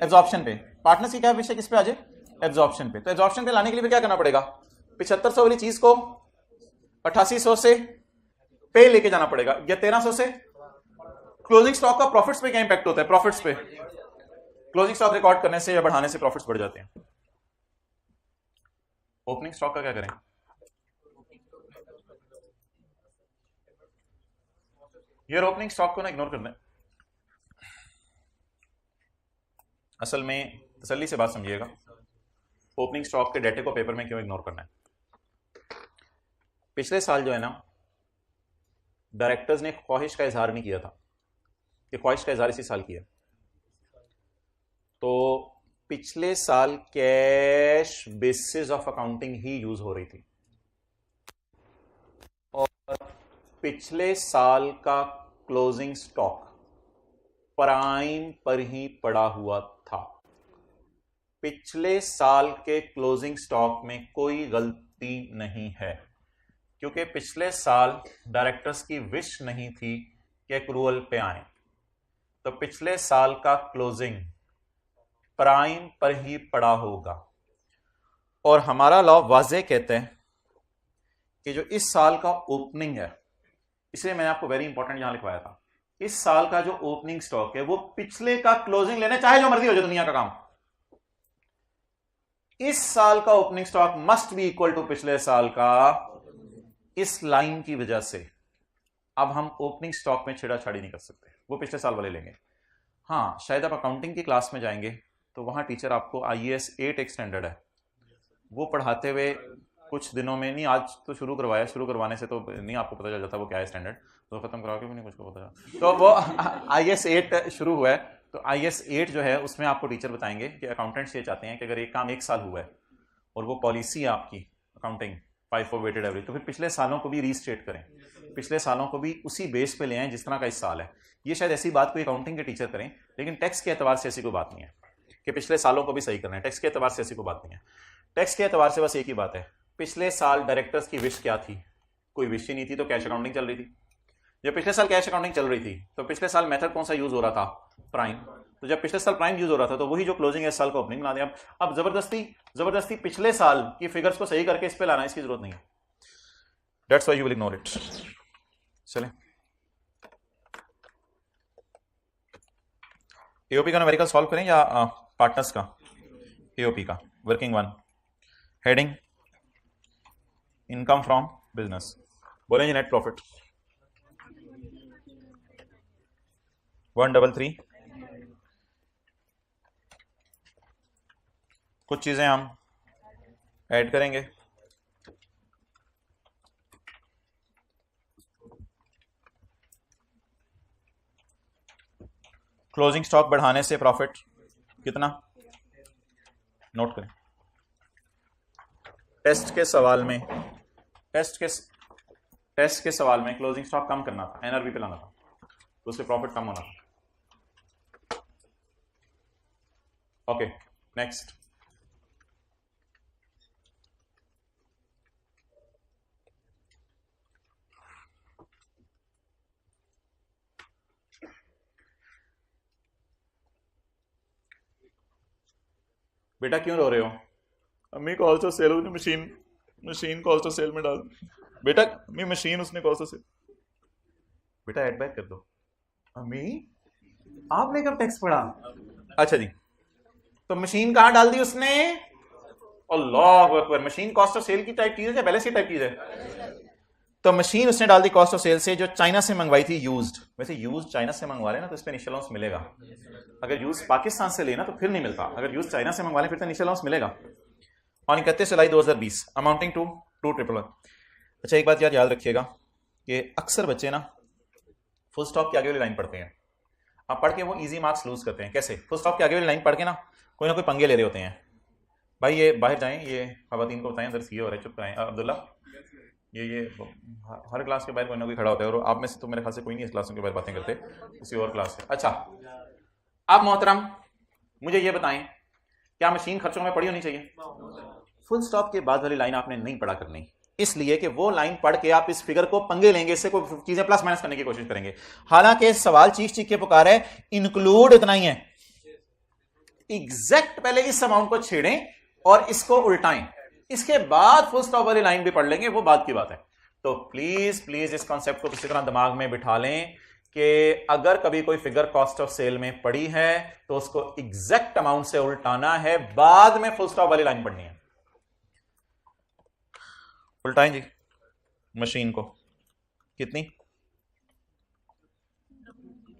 एब्जॉर्प्शन पे। पार्टनर्स की क्या विषय किस पे आ जाए, एब्जॉर्प्शन पे। तो एब्जॉर्प्शन पे लाने के लिए क्या करना पड़ेगा, 7500 वाली चीज को 8800 से पे लेके जाना पड़ेगा, या 1300 से। क्लोजिंग स्टॉक का प्रॉफिट्स पे क्या इंपैक्ट होता है, प्रॉफिट्स पे। क्लोजिंग स्टॉक रिकॉर्ड करने से या बढ़ाने से प्रॉफिट्स बढ़ जाते हैं। ओपनिंग स्टॉक का क्या करें, यार ओपनिंग स्टॉक को ना इग्नोर कर दें। असल में तसल्ली से बात समझिएगा, ओपनिंग स्टॉक के डेटे को पेपर में क्यों इग्नोर करना है। पिछले साल जो है ना, डायरेक्टर्स ने ख्वाहिश का इजहार नहीं किया था, कि ख्वाहिश का इजहार इसी साल किया। तो पिछले साल cash basis of accounting he use हो रही थी, और पिछले साल का क्लोजिंग स्टॉक प्राइम पर ही पड़ा हुआ था। पिछले साल के क्लोजिंग स्टॉक में कोई गलती नहीं है, क्योंकि पिछले साल डायरेक्टर्स की विश नहीं थी कि एक्रूअल पे आए। तो पिछले साल का क्लोजिंग प्राइम पर ही पड़ा होगा, और हमारा लॉ वाज़े कहते हैं कि जो इस साल का ओपनिंग है, इसलिए मैंने आपको वेरी इंपॉर्टेंट यहां लिखवाया था, इस साल का जो ओपनिंग स्टॉक है वो पिछले का क्लोजिंग लेने, चाहे जो मर्जी हो जाए दुनिया का काम, इस साल का opening stock must be equal to पिछले साल का। इस लाइन की वजह से अब हम ओपनिंग स्टॉक में छेड़ाछाड़ी नहीं कर सकते, वो पिछले साल वाले लेंगे। हाँ शायद आप अकाउंटिंग की क्लास में जाएंगे तो वहां टीचर आपको IAS 8 एक स्टैंडर्ड है, वो पढ़ाते हुए कुछ दिनों में, नहीं आज तो शुरू करवाया, शुरू करवाने से तो नहीं आपको पता चल जाता वो क्या है स्टैंडर्ड, तो खत्म करा के भी नहीं कुछ को पता चला। तो वो IAS 8 शुरू हुआ है, तो IAS 8 जो है उसमें आपको टीचर बताएंगे कि अकाउंटेंट्स ये चाहते हैं कि अगर एक काम 1 साल हुआ है और वो पॉलिसी है आपकी अकाउंटिंग 5 वेटेड एवरेज, तो फिर पिछले सालों को भी रीस्टेट करें, पिछले सालों को भी उसी बेस पे ले आए जिस तरह का इस साल है। ये शायद ऐसी बात कोई अकाउंटिंग के टीचर करें, लेकिन टैक्स के एतबार से ऐसी कोई बात नहीं है कि पिछले सालों को भी सही करना है। टैक्स के एतबार से ऐसी कोई बात नहीं है। टैक्स के एतबार से बस एक ही बात है, पिछले साल डायरेक्टर्स की विश क्या थी, कोई विश ही नहीं थी, तो कैश अकाउंटिंग चल रही थी। जब पिछले साल कैश अकाउंटिंग चल रही थी तो पिछले साल मेथड कौन सा यूज हो रहा था, प्राइम। तो जब पिछले साल प्राइम यूज हो रहा था तो वही जो क्लोजिंग है इस साल का ओपनिंग बना दिया। अब जबरदस्ती पिछले साल की फिगर्स को सही करके इस पे लाना, इसकी जरूरत नहीं है। That's why you will ignore it. चलें, एओपी का न्यूमेरिकल सॉल्व करें या पार्टनर्स का, एओपी का working 1, heading income from business. बोलेंगे नेट प्रॉफिट 133। कुछ चीजें हम ऐड करेंगे। क्लोजिंग स्टॉक बढ़ाने से प्रॉफिट कितना, नोट करें। टेस्ट के सवाल में क्लोजिंग स्टॉक कम करना था, एनआरबी पे लाना था, तो उससे प्रॉफिट कम होना था। ओके नेक्स्ट, बेटा क्यों रो रहे हो? अम्मी कॉस्ट ऑफ सेल उसने मशीन कॉस्ट ऑफ सेल में डाल। बेटा अम्मी मशीन उसने कॉस्ट ऑफ सेल। बेटा ऐड बैक कर दो। अम्मी आपने कब टैक्स पढ़ा? अच्छा जी, तो मशीन कहां डाल दी उसने? अल्लाह अकबर। मशीन कॉस्ट ऑफ सेल की टाइप चीज है या बैलेंस शीट टाइप चीज है? तो मशीन उसने डाल दी कॉस्ट ऑफ सेल से, जो चाइना से मंगवाई थी यूज्ड। वैसे यूज्ड चाइना से मंगवा रहे ना तो इस पे इनिशियल अलाउंस मिलेगा। अगर यूज पाकिस्तान से लेना तो फिर नहीं मिलता, अगर यूज चाइना से मंगवा लें फिर तो इनिशियल अलाउंस मिलेगा। On 31 July 2020 amounting to 211। अच्छा एक बात याद रखिएगा कि अक्सर बच्चे ना फुल स्टॉप की आगे वाली लाइन पढ़ते हैं। अब पढ़ के वो इजी मार्क्स लूज करते हैं। कैसे? फुल स्टॉप की आगे वाली लाइन पढ़ के ना कोई पंगे ले रहे होते हैं। भाई ये बाहर जाएं, ये खवातीन को बताएं अंदर सी हो रहा है, चुप कराएं। अब्दुल्ला ये हर क्लास के बाहर कोई ना कोई खड़ा होता है, और आप में से तो मेरे ख्याल से कोई नहीं इस क्लासों के बारे बातें करते, किसी और क्लास से। अच्छा अब मोहतरम मुझे ये बताएं, क्या मशीन खर्चों में पड़ी होनी चाहिए? फुल स्टॉप के बाद वाली लाइन आपने नहीं पढ़ा करनी, इसलिए कि वो लाइन पढ़ के आप इस फिगर को पंगे लेंगे, इससे कोई चीजें प्लस माइनस करने की कोशिश करेंगे। हालांकि सवाल चीख के पुकार है, इंक्लूड इतना ही है। एग्जैक्ट पहले इस अमाउंट को छेड़ें और इसको उल्टाएं, इसके बाद फुल स्टॉप वाली लाइन भी पढ़ लेंगे, वो बात की बात है। तो प्लीज प्लीज इस कॉन्सेप्ट को किसी तरह दिमाग में बिठा लें कि अगर कभी कोई फिगर कॉस्ट ऑफ सेल में पड़ी है तो उसको एग्जैक्ट अमाउंट से उल्टाना है, बाद में फुल स्टॉप वाली लाइन पढ़नी है। उल्टाएं जी मशीन को। कितनी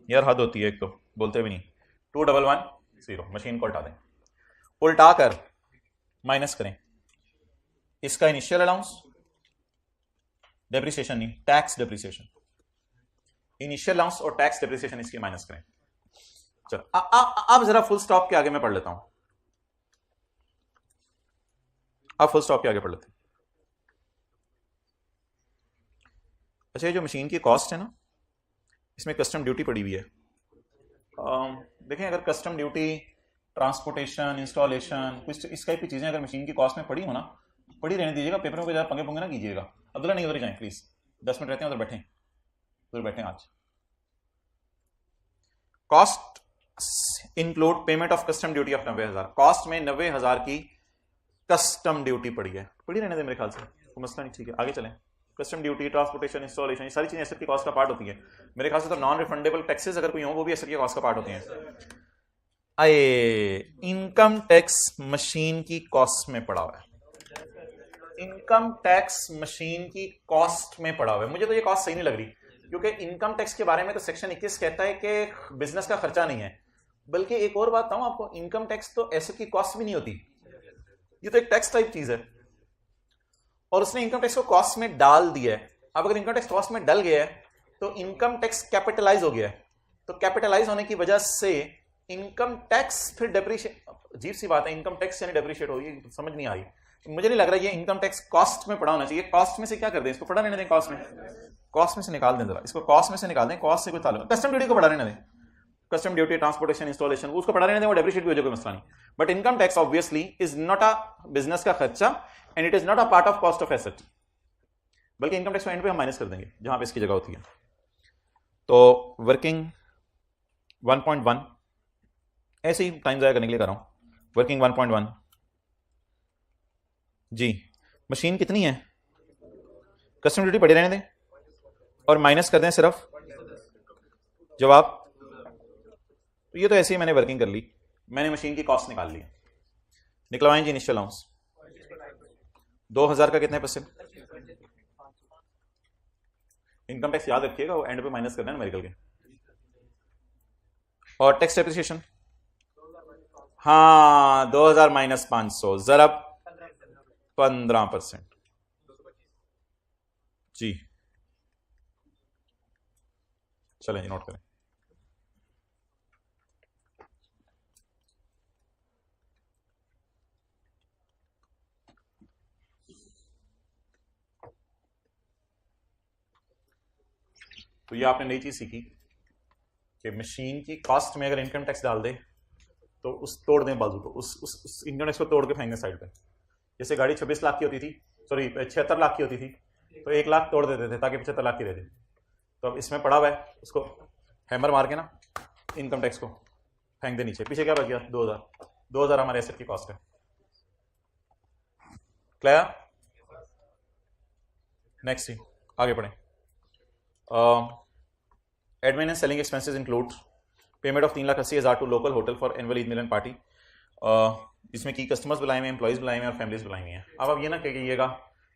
यार हद होती है, एक तो बोलते भी नहीं। 2110 मशीन को उल्टा दें। उल्टा कर माइनस करें इसका इनिशियल अलाउंस, डेप्रिसिएशन नहीं, टैक्स डेप्रिसिएशन। इनिशियल अलाउंस और टैक्स डेप्रिसिएशन इसकी माइनस करें। चलो अब जरा फुल स्टॉप के आगे मैं पढ़ लेता हूं। अब फुल स्टॉप के आगे पढ़ लेते हैं। अच्छा ये जो मशीन की कॉस्ट है ना, इसमें कस्टम ड्यूटी पड़ी हुई है। देखें अगर कस्टम ड्यूटी, ट्रांसपोर्टेशन, इंस्टॉलेशन, कुछ इस टाइप की चीजें अगर मशीन की कॉस्ट में पड़ी हो ना, पड़ी रहने दीजिएगा, पेपर में पंगे पुंगे ना कीजिएगा। अब्दुल्ला नहीं उधर जाएं प्लीज, 10 मिनट रहते हैं, उधर बैठे आज। Cost include payment of custom duty of 90,000। Cost में 90,000 की कस्टम ड्यूटी पड़ी है, पड़ी रहने दे मेरे ख्याल से, कोई मसला नहीं। ठीक है आगे चलें। कस्टम ड्यूटी, ट्रांसपोर्टेशन, इंस्टॉलेशन, ये सारी चीजें एसेट की कॉस्ट का पार्ट होती है। मेरे ख्याल से तो नॉन रिफंडेबल टैक्सेस अगर कोई हो वो भी एसेट की कॉस्ट का पार्ट होती हैं। आए इनकम टैक्स मशीन की कॉस्ट में पड़ा हुआ है। इनकम टैक्स मशीन की कॉस्ट में पड़ा हुआ है। मुझे तो ये कॉस्ट सही नहीं लग रही, क्योंकि इनकम टैक्स के बारे में तो सेक्शन 21 कहता है कि बिजनेस का खर्चा नहीं है। बल्कि एक और बात बताऊं आपको, इनकम टैक्स तो एसेट की कॉस्ट भी नहीं होती, ये तो एक टैक्स टाइप चीज है, और उसने इनकम टैक्स को कॉस्ट में डाल दिया है। अब अगर इनकम टैक्स कॉस्ट में डल गया है तो इनकम टैक्स कैपिटलाइज हो गया है, तो कैपिटलाइज होने की वजह से इनकम टैक्स फिर डेप्रिशिएट, अजीब सी बात है, इनकम टैक्स यानी डेप्रिशिएट होगी, समझ नहीं आ रही। मुझे नहीं लग रहा ये इनकम टैक्स कॉस्ट में पड़ा होना चाहिए। कॉस्ट में से क्या कर दें, इसको पड़ा रहने दें, कॉस्ट में से निकाल दें, जरा इसको कॉस्ट में से निकाल दें, कॉस्ट से कोई ताल्लुक। कस्टम ड्यूटी को पड़ा रहने दें, कस्टम ड्यूटी, ट्रांसपोर्टेशन, इंस्टॉलेशन, उसको पड़ा रहने दें, वो डेप्रिशिएट भी हो जाए, कोई मसला नहीं। But income tax obviously is not a business का खर्चा and it is not a part of cost of asset, बल्कि इनकम टैक्स को एंड पे हम माइनस कर देंगे जहां पे इसकी जगह होती है। तो वर्किंग 1.1 ऐसे ही टाइम जाया करने के लिए कर रहा हूं। वर्किंग 1.1 जी, मशीन कितनी है, कस्टम ड्यूटी पड़ी रहने दें और माइनस कर दें सिर्फ जवाब। तो ये तो ऐसे ही मैंने वर्किंग कर ली, मैंने मशीन की कॉस्ट निकाल ली। निकलवाएं जी इनिशियल अलाउंस। 2000 का कितने परसेंट इनकम टैक्स याद रखिएगा, वो एंड पे माइनस करना है न्यूमेरिकल के। और टैक्स डेप्रिसिएशन, हाँ 2000 माइनस 500 जरा 15% जी। चलें जी नोट करें। तो ये आपने नई चीज सीखी कि मशीन की कॉस्ट में अगर इनकम टैक्स डाल दे तो उस तोड़ दें बाजू को, उस इनकम टैक्स को तोड़ के फेंकने साइड पे। जैसे गाड़ी 26 लाख की होती थी, सॉरी 76 लाख की होती थी, तो 1 लाख तोड़ देते थे ताकि 75 लाख की दे दे। तो अब इसमें पड़ा हुआ है, उसको हैमर मार के ना इनकम टैक्स को फेंक दे नीचे। पीछे क्या बच गया 2000। 2000 हमारे एसेट की कॉस्ट है। क्लियर? नेक्स्ट ही आगे पढ़ें। Admin and selling expenses include payment of 3,80,000 to local hotel for annual Eid Milan party. इसमें की कस्टमर्स बुलाए हुए हैं, एम्प्लॉइज बुलाए हुए हैं और फैमिलीज बुलाई हुई हैं। अब आप ये ना कहिएगा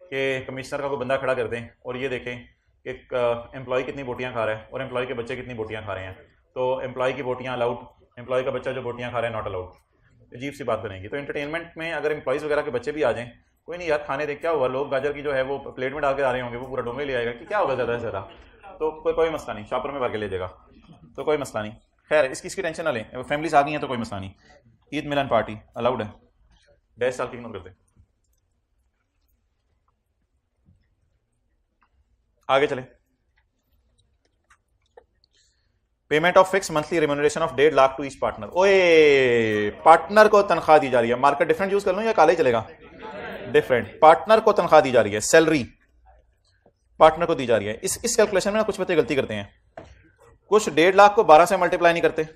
कि कमिश्नर का कोई बंदा खड़ा कर दें और ये देखें कि एम्प्लॉय कितनी बोटियां खा रहा है और एम्प्लॉय के बच्चे कितनी बोटियां खा रहे हैं, तो एम्प्लॉय की बोटियां अलाउड, एम्प्लॉय का बच्चा जो बोटियां खा रहा है नॉट अलाउड। अजीब सी बात बनेगी। तो एंटरटेनमेंट में अगर एम्प्लॉइज़ वगैरह के बच्चे भी आ जाएं, कोई नहीं यार खाने देख क्या हुआ, लोग गाजर की जो है वो प्लेट में डाल के आ रहे होंगे, वो पूरा डोंगे ले आएगा कि क्या होगा ज़्यादा से ज़्यादा, तो कोई मसला नहीं, शॉपर में भर के ले जाएगा, तो कोई मसला नहीं। खैर इसकी टेंशन ना लें, फैमिलीज आ गई हैं तो कोई मसला नहीं। ईद मिलन पार्टी अलाउड है, 10 साल की इग्नोर करते। आगे चले। Payment of fix monthly remuneration of 1.5 lakh to each partner. ओए पार्टनर को तनख्वाह दी जा रही है, मार्केट डिफरेंट यूज कर लूं या काले चलेगा? डिफरेंट। पार्टनर को तनख्वाह दी जा रही है, सैलरी पार्टनर को दी जा रही है। इस कैलकुलेशन में ना कुछ बच्चे गलती करते हैं, कुछ 1.5 लाख को 12 से मल्टीप्लाई नहीं करते,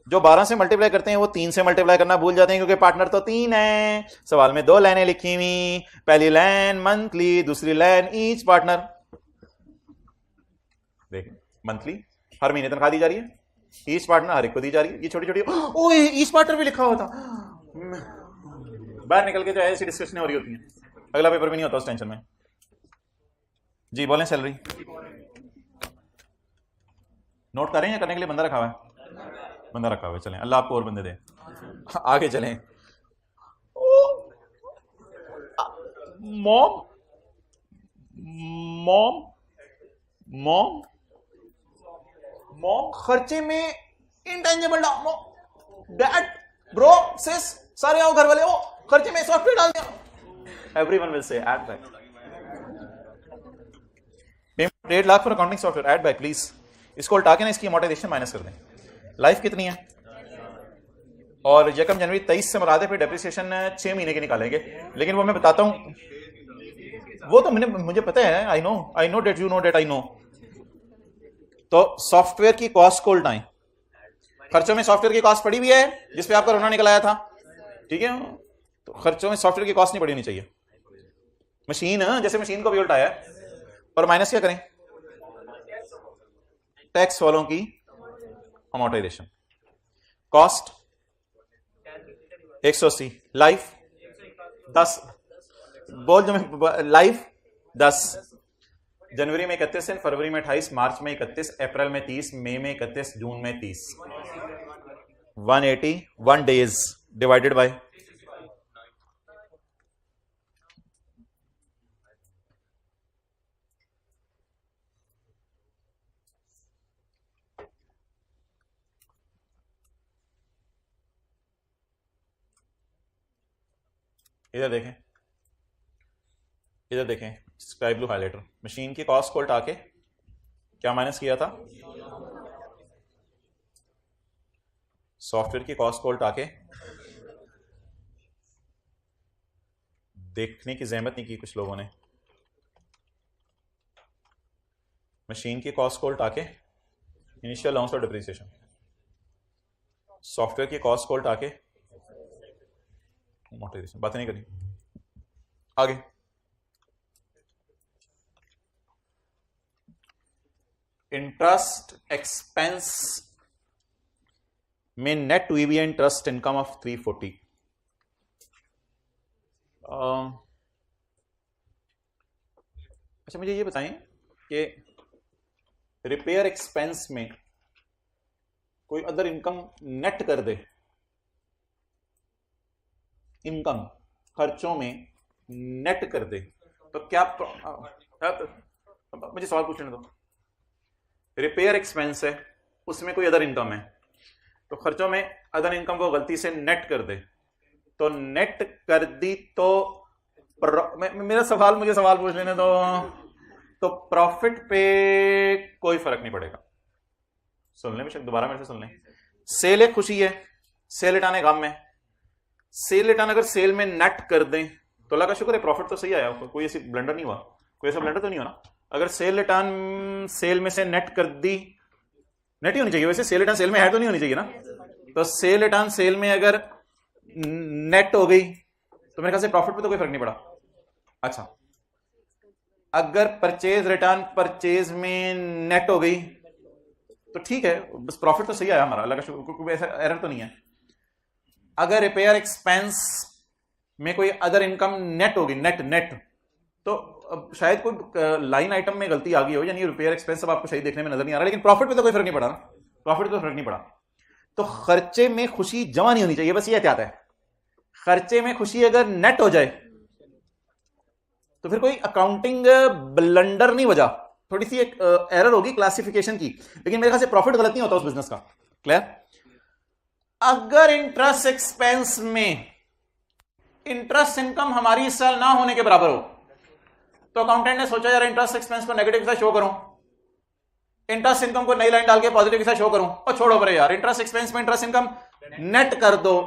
जो 12 से मल्टीप्लाई करते हैं वो 3 से मल्टीप्लाई करना भूल जाते हैं, क्योंकि पार्टनर तो 3 है। सवाल में 2 लाइनें लिखी हुई, पहली लाइन मंथली, दूसरी लाइन ईच पार्टनर। देख मंथली हर महीने तनख्वाह दी जा रही है, ईच पार्टनर हर एक को दी जा रही है। ये छोटी छोटी, ओए ईच पार्टनर भी लिखा हुआ था, बाहर निकल के जो है ऐसी डिस्कशन हो रही होती है, अगला पेपर भी नहीं होता उस टेंशन में। जी बोलें। सैलरी नोट करें या करने के लिए बंदा रखा हुआ है? बंदा रखा हुआ है, चलें अल्लाह आपको और बंदे दे। आगे चलें। मॉम मॉम मॉम मॉम खर्चे में इंटेंजिबल डैड ब्रो सिस सारे आओ घर वाले, ओ खर्चे में सॉफ्टवेयर डाल दिया। Everyone will say add back. Payment 1.5 lakh for accounting software, add back please. इसको उल्टा के ना इसकी अमोर्टाइजेशन माइनस कर दें। लाइफ कितनी है? और यकम जनवरी 23 से मुराद है, फिर डेप्रिसिएशन 6 महीने की निकालेंगे, लेकिन वो मैं बताता हूं, वो तो मुझे पता है। I know that you know that I know. तो सॉफ्टवेयर की कॉस्ट को उल्टाएं। खर्चों में सॉफ्टवेयर की कॉस्ट पड़ी हुई है जिसपे आपका रोना निकल आया था, ठीक है? तो खर्चों में सॉफ्टवेयर की कॉस्ट नहीं पड़ी होनी चाहिए। मशीन जैसे मशीन को भी उल्टाया और माइनस क्या करें? टैक्स वालों की अमोर्टाइजेशन। कॉस्ट 180, लाइफ 10, बोल जो मैं, लाइफ 10, जनवरी में 31 है, फरवरी में 28, मार्च में 31, अप्रैल में 30, मई में 31, जून में 30। 181 डेज डिवाइडेड बाय इधर देखें, इधर देखें स्काई ब्लू हाइलाइटर। मशीन की कॉस्ट को उल्टा के क्या माइनस किया था? सॉफ्टवेयर की कॉस्ट को उल्टा के। देखने की जहमत नहीं की कुछ लोगों ने। मशीन की कॉस्ट को उल्टा के इनिशियल अलाउंस और डिप्रिसिएशन, सॉफ्टवेयर की कॉस्ट को उल्टा के अमोर्टाइजेशन। बातें नहीं करी। आगे इंटरेस्ट एक्सपेंस में net to EB interest income of 340। अच्छा मुझे ये बताएं कि रिपेयर एक्सपेंस में कोई अदर इनकम नेट कर दे, इनकम खर्चों में नेट कर दे, तो क्या मुझे सवाल पूछने दो। रिपेयर एक्सपेंस है, उसमें कोई अदर इनकम है, तो खर्चों में अदर इनकम वो गलती से नेट कर दे, तो नेट कर दी तो मेरा सवाल, मुझे सवाल पूछ लेने दो। तो प्रॉफिट पे कोई फर्क नहीं पड़ेगा। सुन लें बेशक, दोबारा मेरे से सुन लें। सेल एक खुशी है, सेल हटाने गम में। सेल रिटर्न अगर सेल में नेट कर दें तो अल्लाह का शुक्र है प्रॉफिट तो सही आया, कोई ऐसी ब्लंडर नहीं हुआ, कोई ऐसा ब्लंडर तो नहीं हुआ ना। अगर सेल रिटर्न सेल में से नेट कर दी, नेट ही होनी चाहिए वैसे, सेल रिटर्न सेल में है तो नहीं होनी चाहिए ना। तो सेल रिटर्न सेल में अगर नेट हो गई तो मेरे ख्याल से प्रॉफिट पे तो कोई फर्क नहीं पड़ा। अच्छा, अगर परचेज रिटर्न परचेज में नेट हो गई तो ठीक है, बस प्रॉफिट तो सही आया हमारा, अल्लाह का शुक्र, कोई ऐसा एरर तो नहीं है। अगर रिपेयर एक्सपेंस में कोई अदर इनकम नेट होगी, नेट तो अब शायद कोई लाइन आइटम में गलती आ गई हो, यानी रिपेयर एक्सपेंस अब आपको सही देखने में नजर नहीं आ रहा, लेकिन प्रॉफिट पे तो कोई फर्क नहीं पड़ा ना, प्रॉफिट पे तो फर्क नहीं पड़ा। तो खर्चे में खुशी जमा नहीं होनी चाहिए, बस ये एहतियात है। खर्चे में खुशी अगर नेट हो जाए तो फिर कोई अकाउंटिंग ब्लंडर नहीं बजा, थोड़ी सी एक एरर होगी क्लासिफिकेशन की, लेकिन मेरे ख्याल से प्रॉफिट गलत नहीं होता उस बिजनेस का। क्लियर? अगर इंटरेस्ट एक्सपेंस में इंटरेस्ट इनकम हमारी इस साल ना होने के बराबर हो तो अकाउंटेंट ने सोचा यार इंटरेस्ट एक्सपेंस को नेगेटिव के साथ शो करूं, इंटरेस्ट इनकम को नई लाइन डाल के पॉजिटिव के साथ शो करूं, और छोड़ो परे यार इंटरेस्ट एक्सपेंस में इंटरेस्ट इनकम नेट कर दो,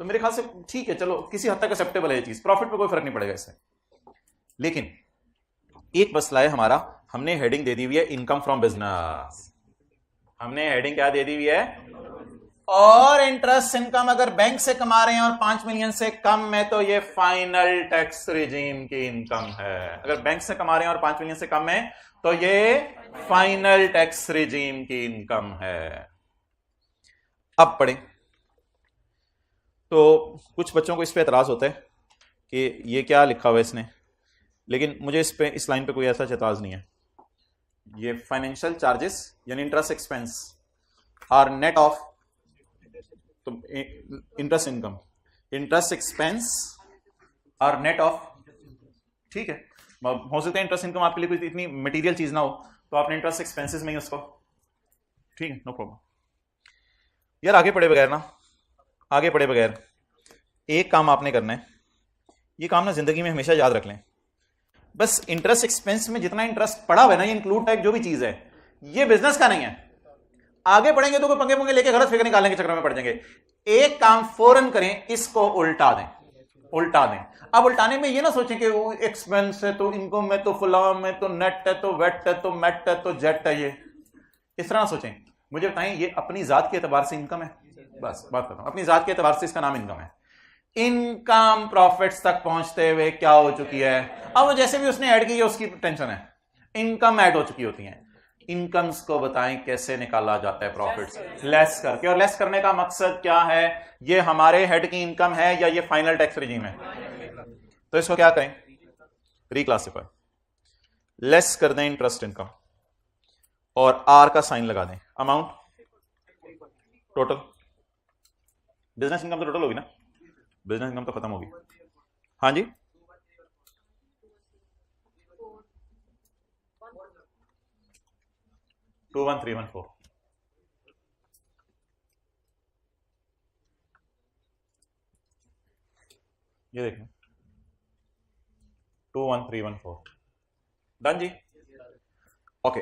तो मेरे ख्याल से ठीक है, चलो किसी हद तक एक्सेप्टेबल है ये चीज, प्रॉफिट पे कोई फर्क नहीं पड़ेगा इससे। लेकिन एक मसला है हमारा, हमने हेडिंग दे दी हुई है इनकम फ्रॉम बिजनेस, हमने हेडिंग क्या दे दी हुई है, और इंटरेस्ट इनकम अगर बैंक से कमा रहे हैं और 5 मिलियन से कम है तो ये फाइनल टैक्स रिजीम की इनकम है। अगर बैंक से कमा रहे हैं और 5 मिलियन से कम है तो ये फाइनल टैक्स रिजीम की इनकम है। अब पढ़ें तो कुछ बच्चों को इस पे एतराज होता है कि ये क्या लिखा हुआ है इसने, लेकिन मुझे इस लाइन पे कोई ऐसा एतराज नहीं है। ये फाइनेंशियल चार्जेस यानी interest expense are net off, तो interest income, interest expense are net off, ठीक है। हो सकता है इंटरेस्ट इनकम आपके लिए कोई इतनी मटेरियल चीज ना हो तो आपने इंटरेस्ट एक्सपेंसेस में ही उसको, ठीक है, नो प्रॉब्लम। यार आगे पढ़े बगैर एक काम आपने करना है, ये काम ना जिंदगी में हमेशा याद रख लें, बस इंटरेस्ट एक्सपेंस में जितना इंटरेस्ट पड़ा हुआ है ना, ये इंक्लूड टाइप जो भी चीज है, ये बिजनेस का नहीं है। आगे पढ़ेंगे तो कोई पंगे लेके गलत फिगर निकालने के चक्कर में पड़ जाएंगे। एक काम फौरन करें, इसको उल्टा दें। अब उल्टाने में ये ना सोचें कि वो एक्सपेंस है तो इनकम है तो फुलाम है तो नेट है तो वेट है तो मैट है तो जेट है, ये इस तरह ना सोचें। मुझे बताएं ये अपनी जात के एतबार से इनकम है, बस बात करता हूं, अपनी जात के एतबार से इसका नाम इनकम है। इनकम प्रॉफिट्स तक पहुंचते हुए क्या हो चुकी है, अब वो जैसे भी उसने ऐड की है उसकी टेंशन है, इनकम ऐड हो चुकी होती है। इनकम्स को बताएं कैसे निकाला जाता है, प्रॉफिट्स लेस करके, और लेस करने का मकसद क्या है, ये हमारे हेड की इनकम है या ये फाइनल टैक्स रिजीम है। तो इसको क्या करें, रिक्लासिफाई, लेस कर दें इंटरेस्ट इनकम और आर का साइन लगा दें, अमाउंट टोटल, बिजनेस इनकम तो टोटल होगी ना, बिजनेस इनकम तो खत्म होगी, हाँ जी, टू 1314। ये देखें 21314 डन जी। ओके,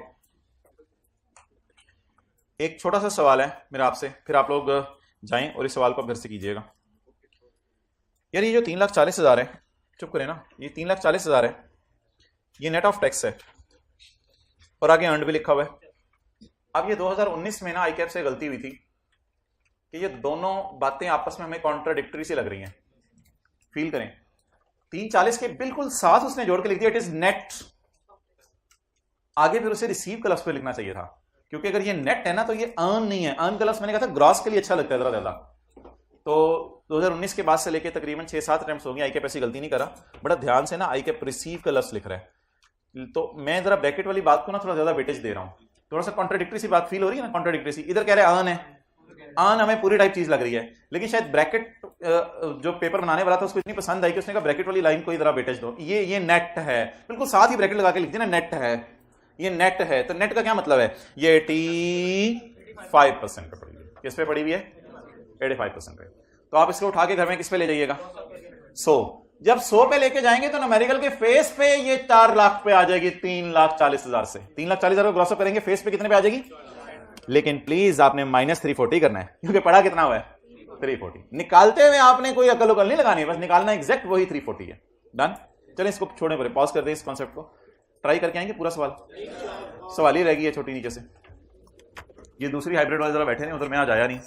एक छोटा सा सवाल है मेरा आपसे, फिर आप लोग जाएं और इस सवाल को घर से कीजिएगा। यार ये जो 3,40,000 है, चुप करें ना, ये 3,40,000 है, ये नेट ऑफ टैक्स है और आगे अर्न्ड भी लिखा हुआ है। अब ये 2019 में ना आईकैप से गलती हुई थी कि ये दोनों बातें आपस में हमें कॉन्ट्राडिक्टरी सी लग रही हैं, फील करें। 340 के बिल्कुल साथ उसने जोड़ के लिख दिया इट इज नेट, आगे फिर उसे रिसीव का लफ्ज पे लिखना चाहिए था, क्योंकि अगर ये नेट है ना तो ये अर्न नहीं है। अर्न का लफ्ज मैंने कहा था ग्रॉस के लिए अच्छा लगता है जरा ज्यादा। तो 2019 के बाद से लेके तकरीबन 6-7 अटेम्प्ट्स हो गए, आईकैप ऐसी गलती नहीं करा, बड़ा ध्यान से ना आईकैप रिसीव का लफ्ज लिख रहा है। तो मैं जरा ब्रैकेट वाली बात को ना थोड़ा ज्यादा वेटेज दे रहा हूं, थोड़ा सा कॉन्ट्राडिक्टरी सी बात फील हो रही है ना, कॉन्ट्राडिक्टरी सी। इधर कह रहे अर्न है, अर्न हमें पूरी टाइप चीज लग रही है, लेकिन शायद ब्रैकेट जो पेपर बनाने वाला था उसको इतनी पसंद आई कि उसने कहा ब्रैकेट वाली लाइन को जरा वेटेज दो, ये नेट है, बिल्कुल साथ ही ब्रैकेट लगा के लिख दिया ना, नेट है, ये नेट है। तो नेट का क्या मतलब है, ये 85% पे पड़ी हुई है, किस पे पड़ी हुई है, 85% पे। तो आप इसको उठा के घर में किस पे ले जाइएगा, 100। जब 100 पे लेके जाएंगे तो न्यूमेरिकल के फेस पे ये 4 लाख पे आ जाएगी 3,40,000 से। 3,40,000 को ग्रॉस अप करेंगे, फेस पे कितने पे आ जाएगी, लेकिन प्लीज आपने -340 करना है, क्योंकि पड़ा कितना हुआ है 340। निकालते हुए आपने कोई अकल उकल नहीं लगानी है, बस निकालना एग्जैक्ट वही 340 है। डन। चलें इसको छोड़ने पर पॉज कर दे, इस कॉन्सेप्ट को ट्राई करके आएंगे। पूरा सवाल ही रह गई है छोटी नीचे से। ये दूसरी हाइब्रिड वाले जरा बैठे नहीं, उधर मैं आज आया नहीं।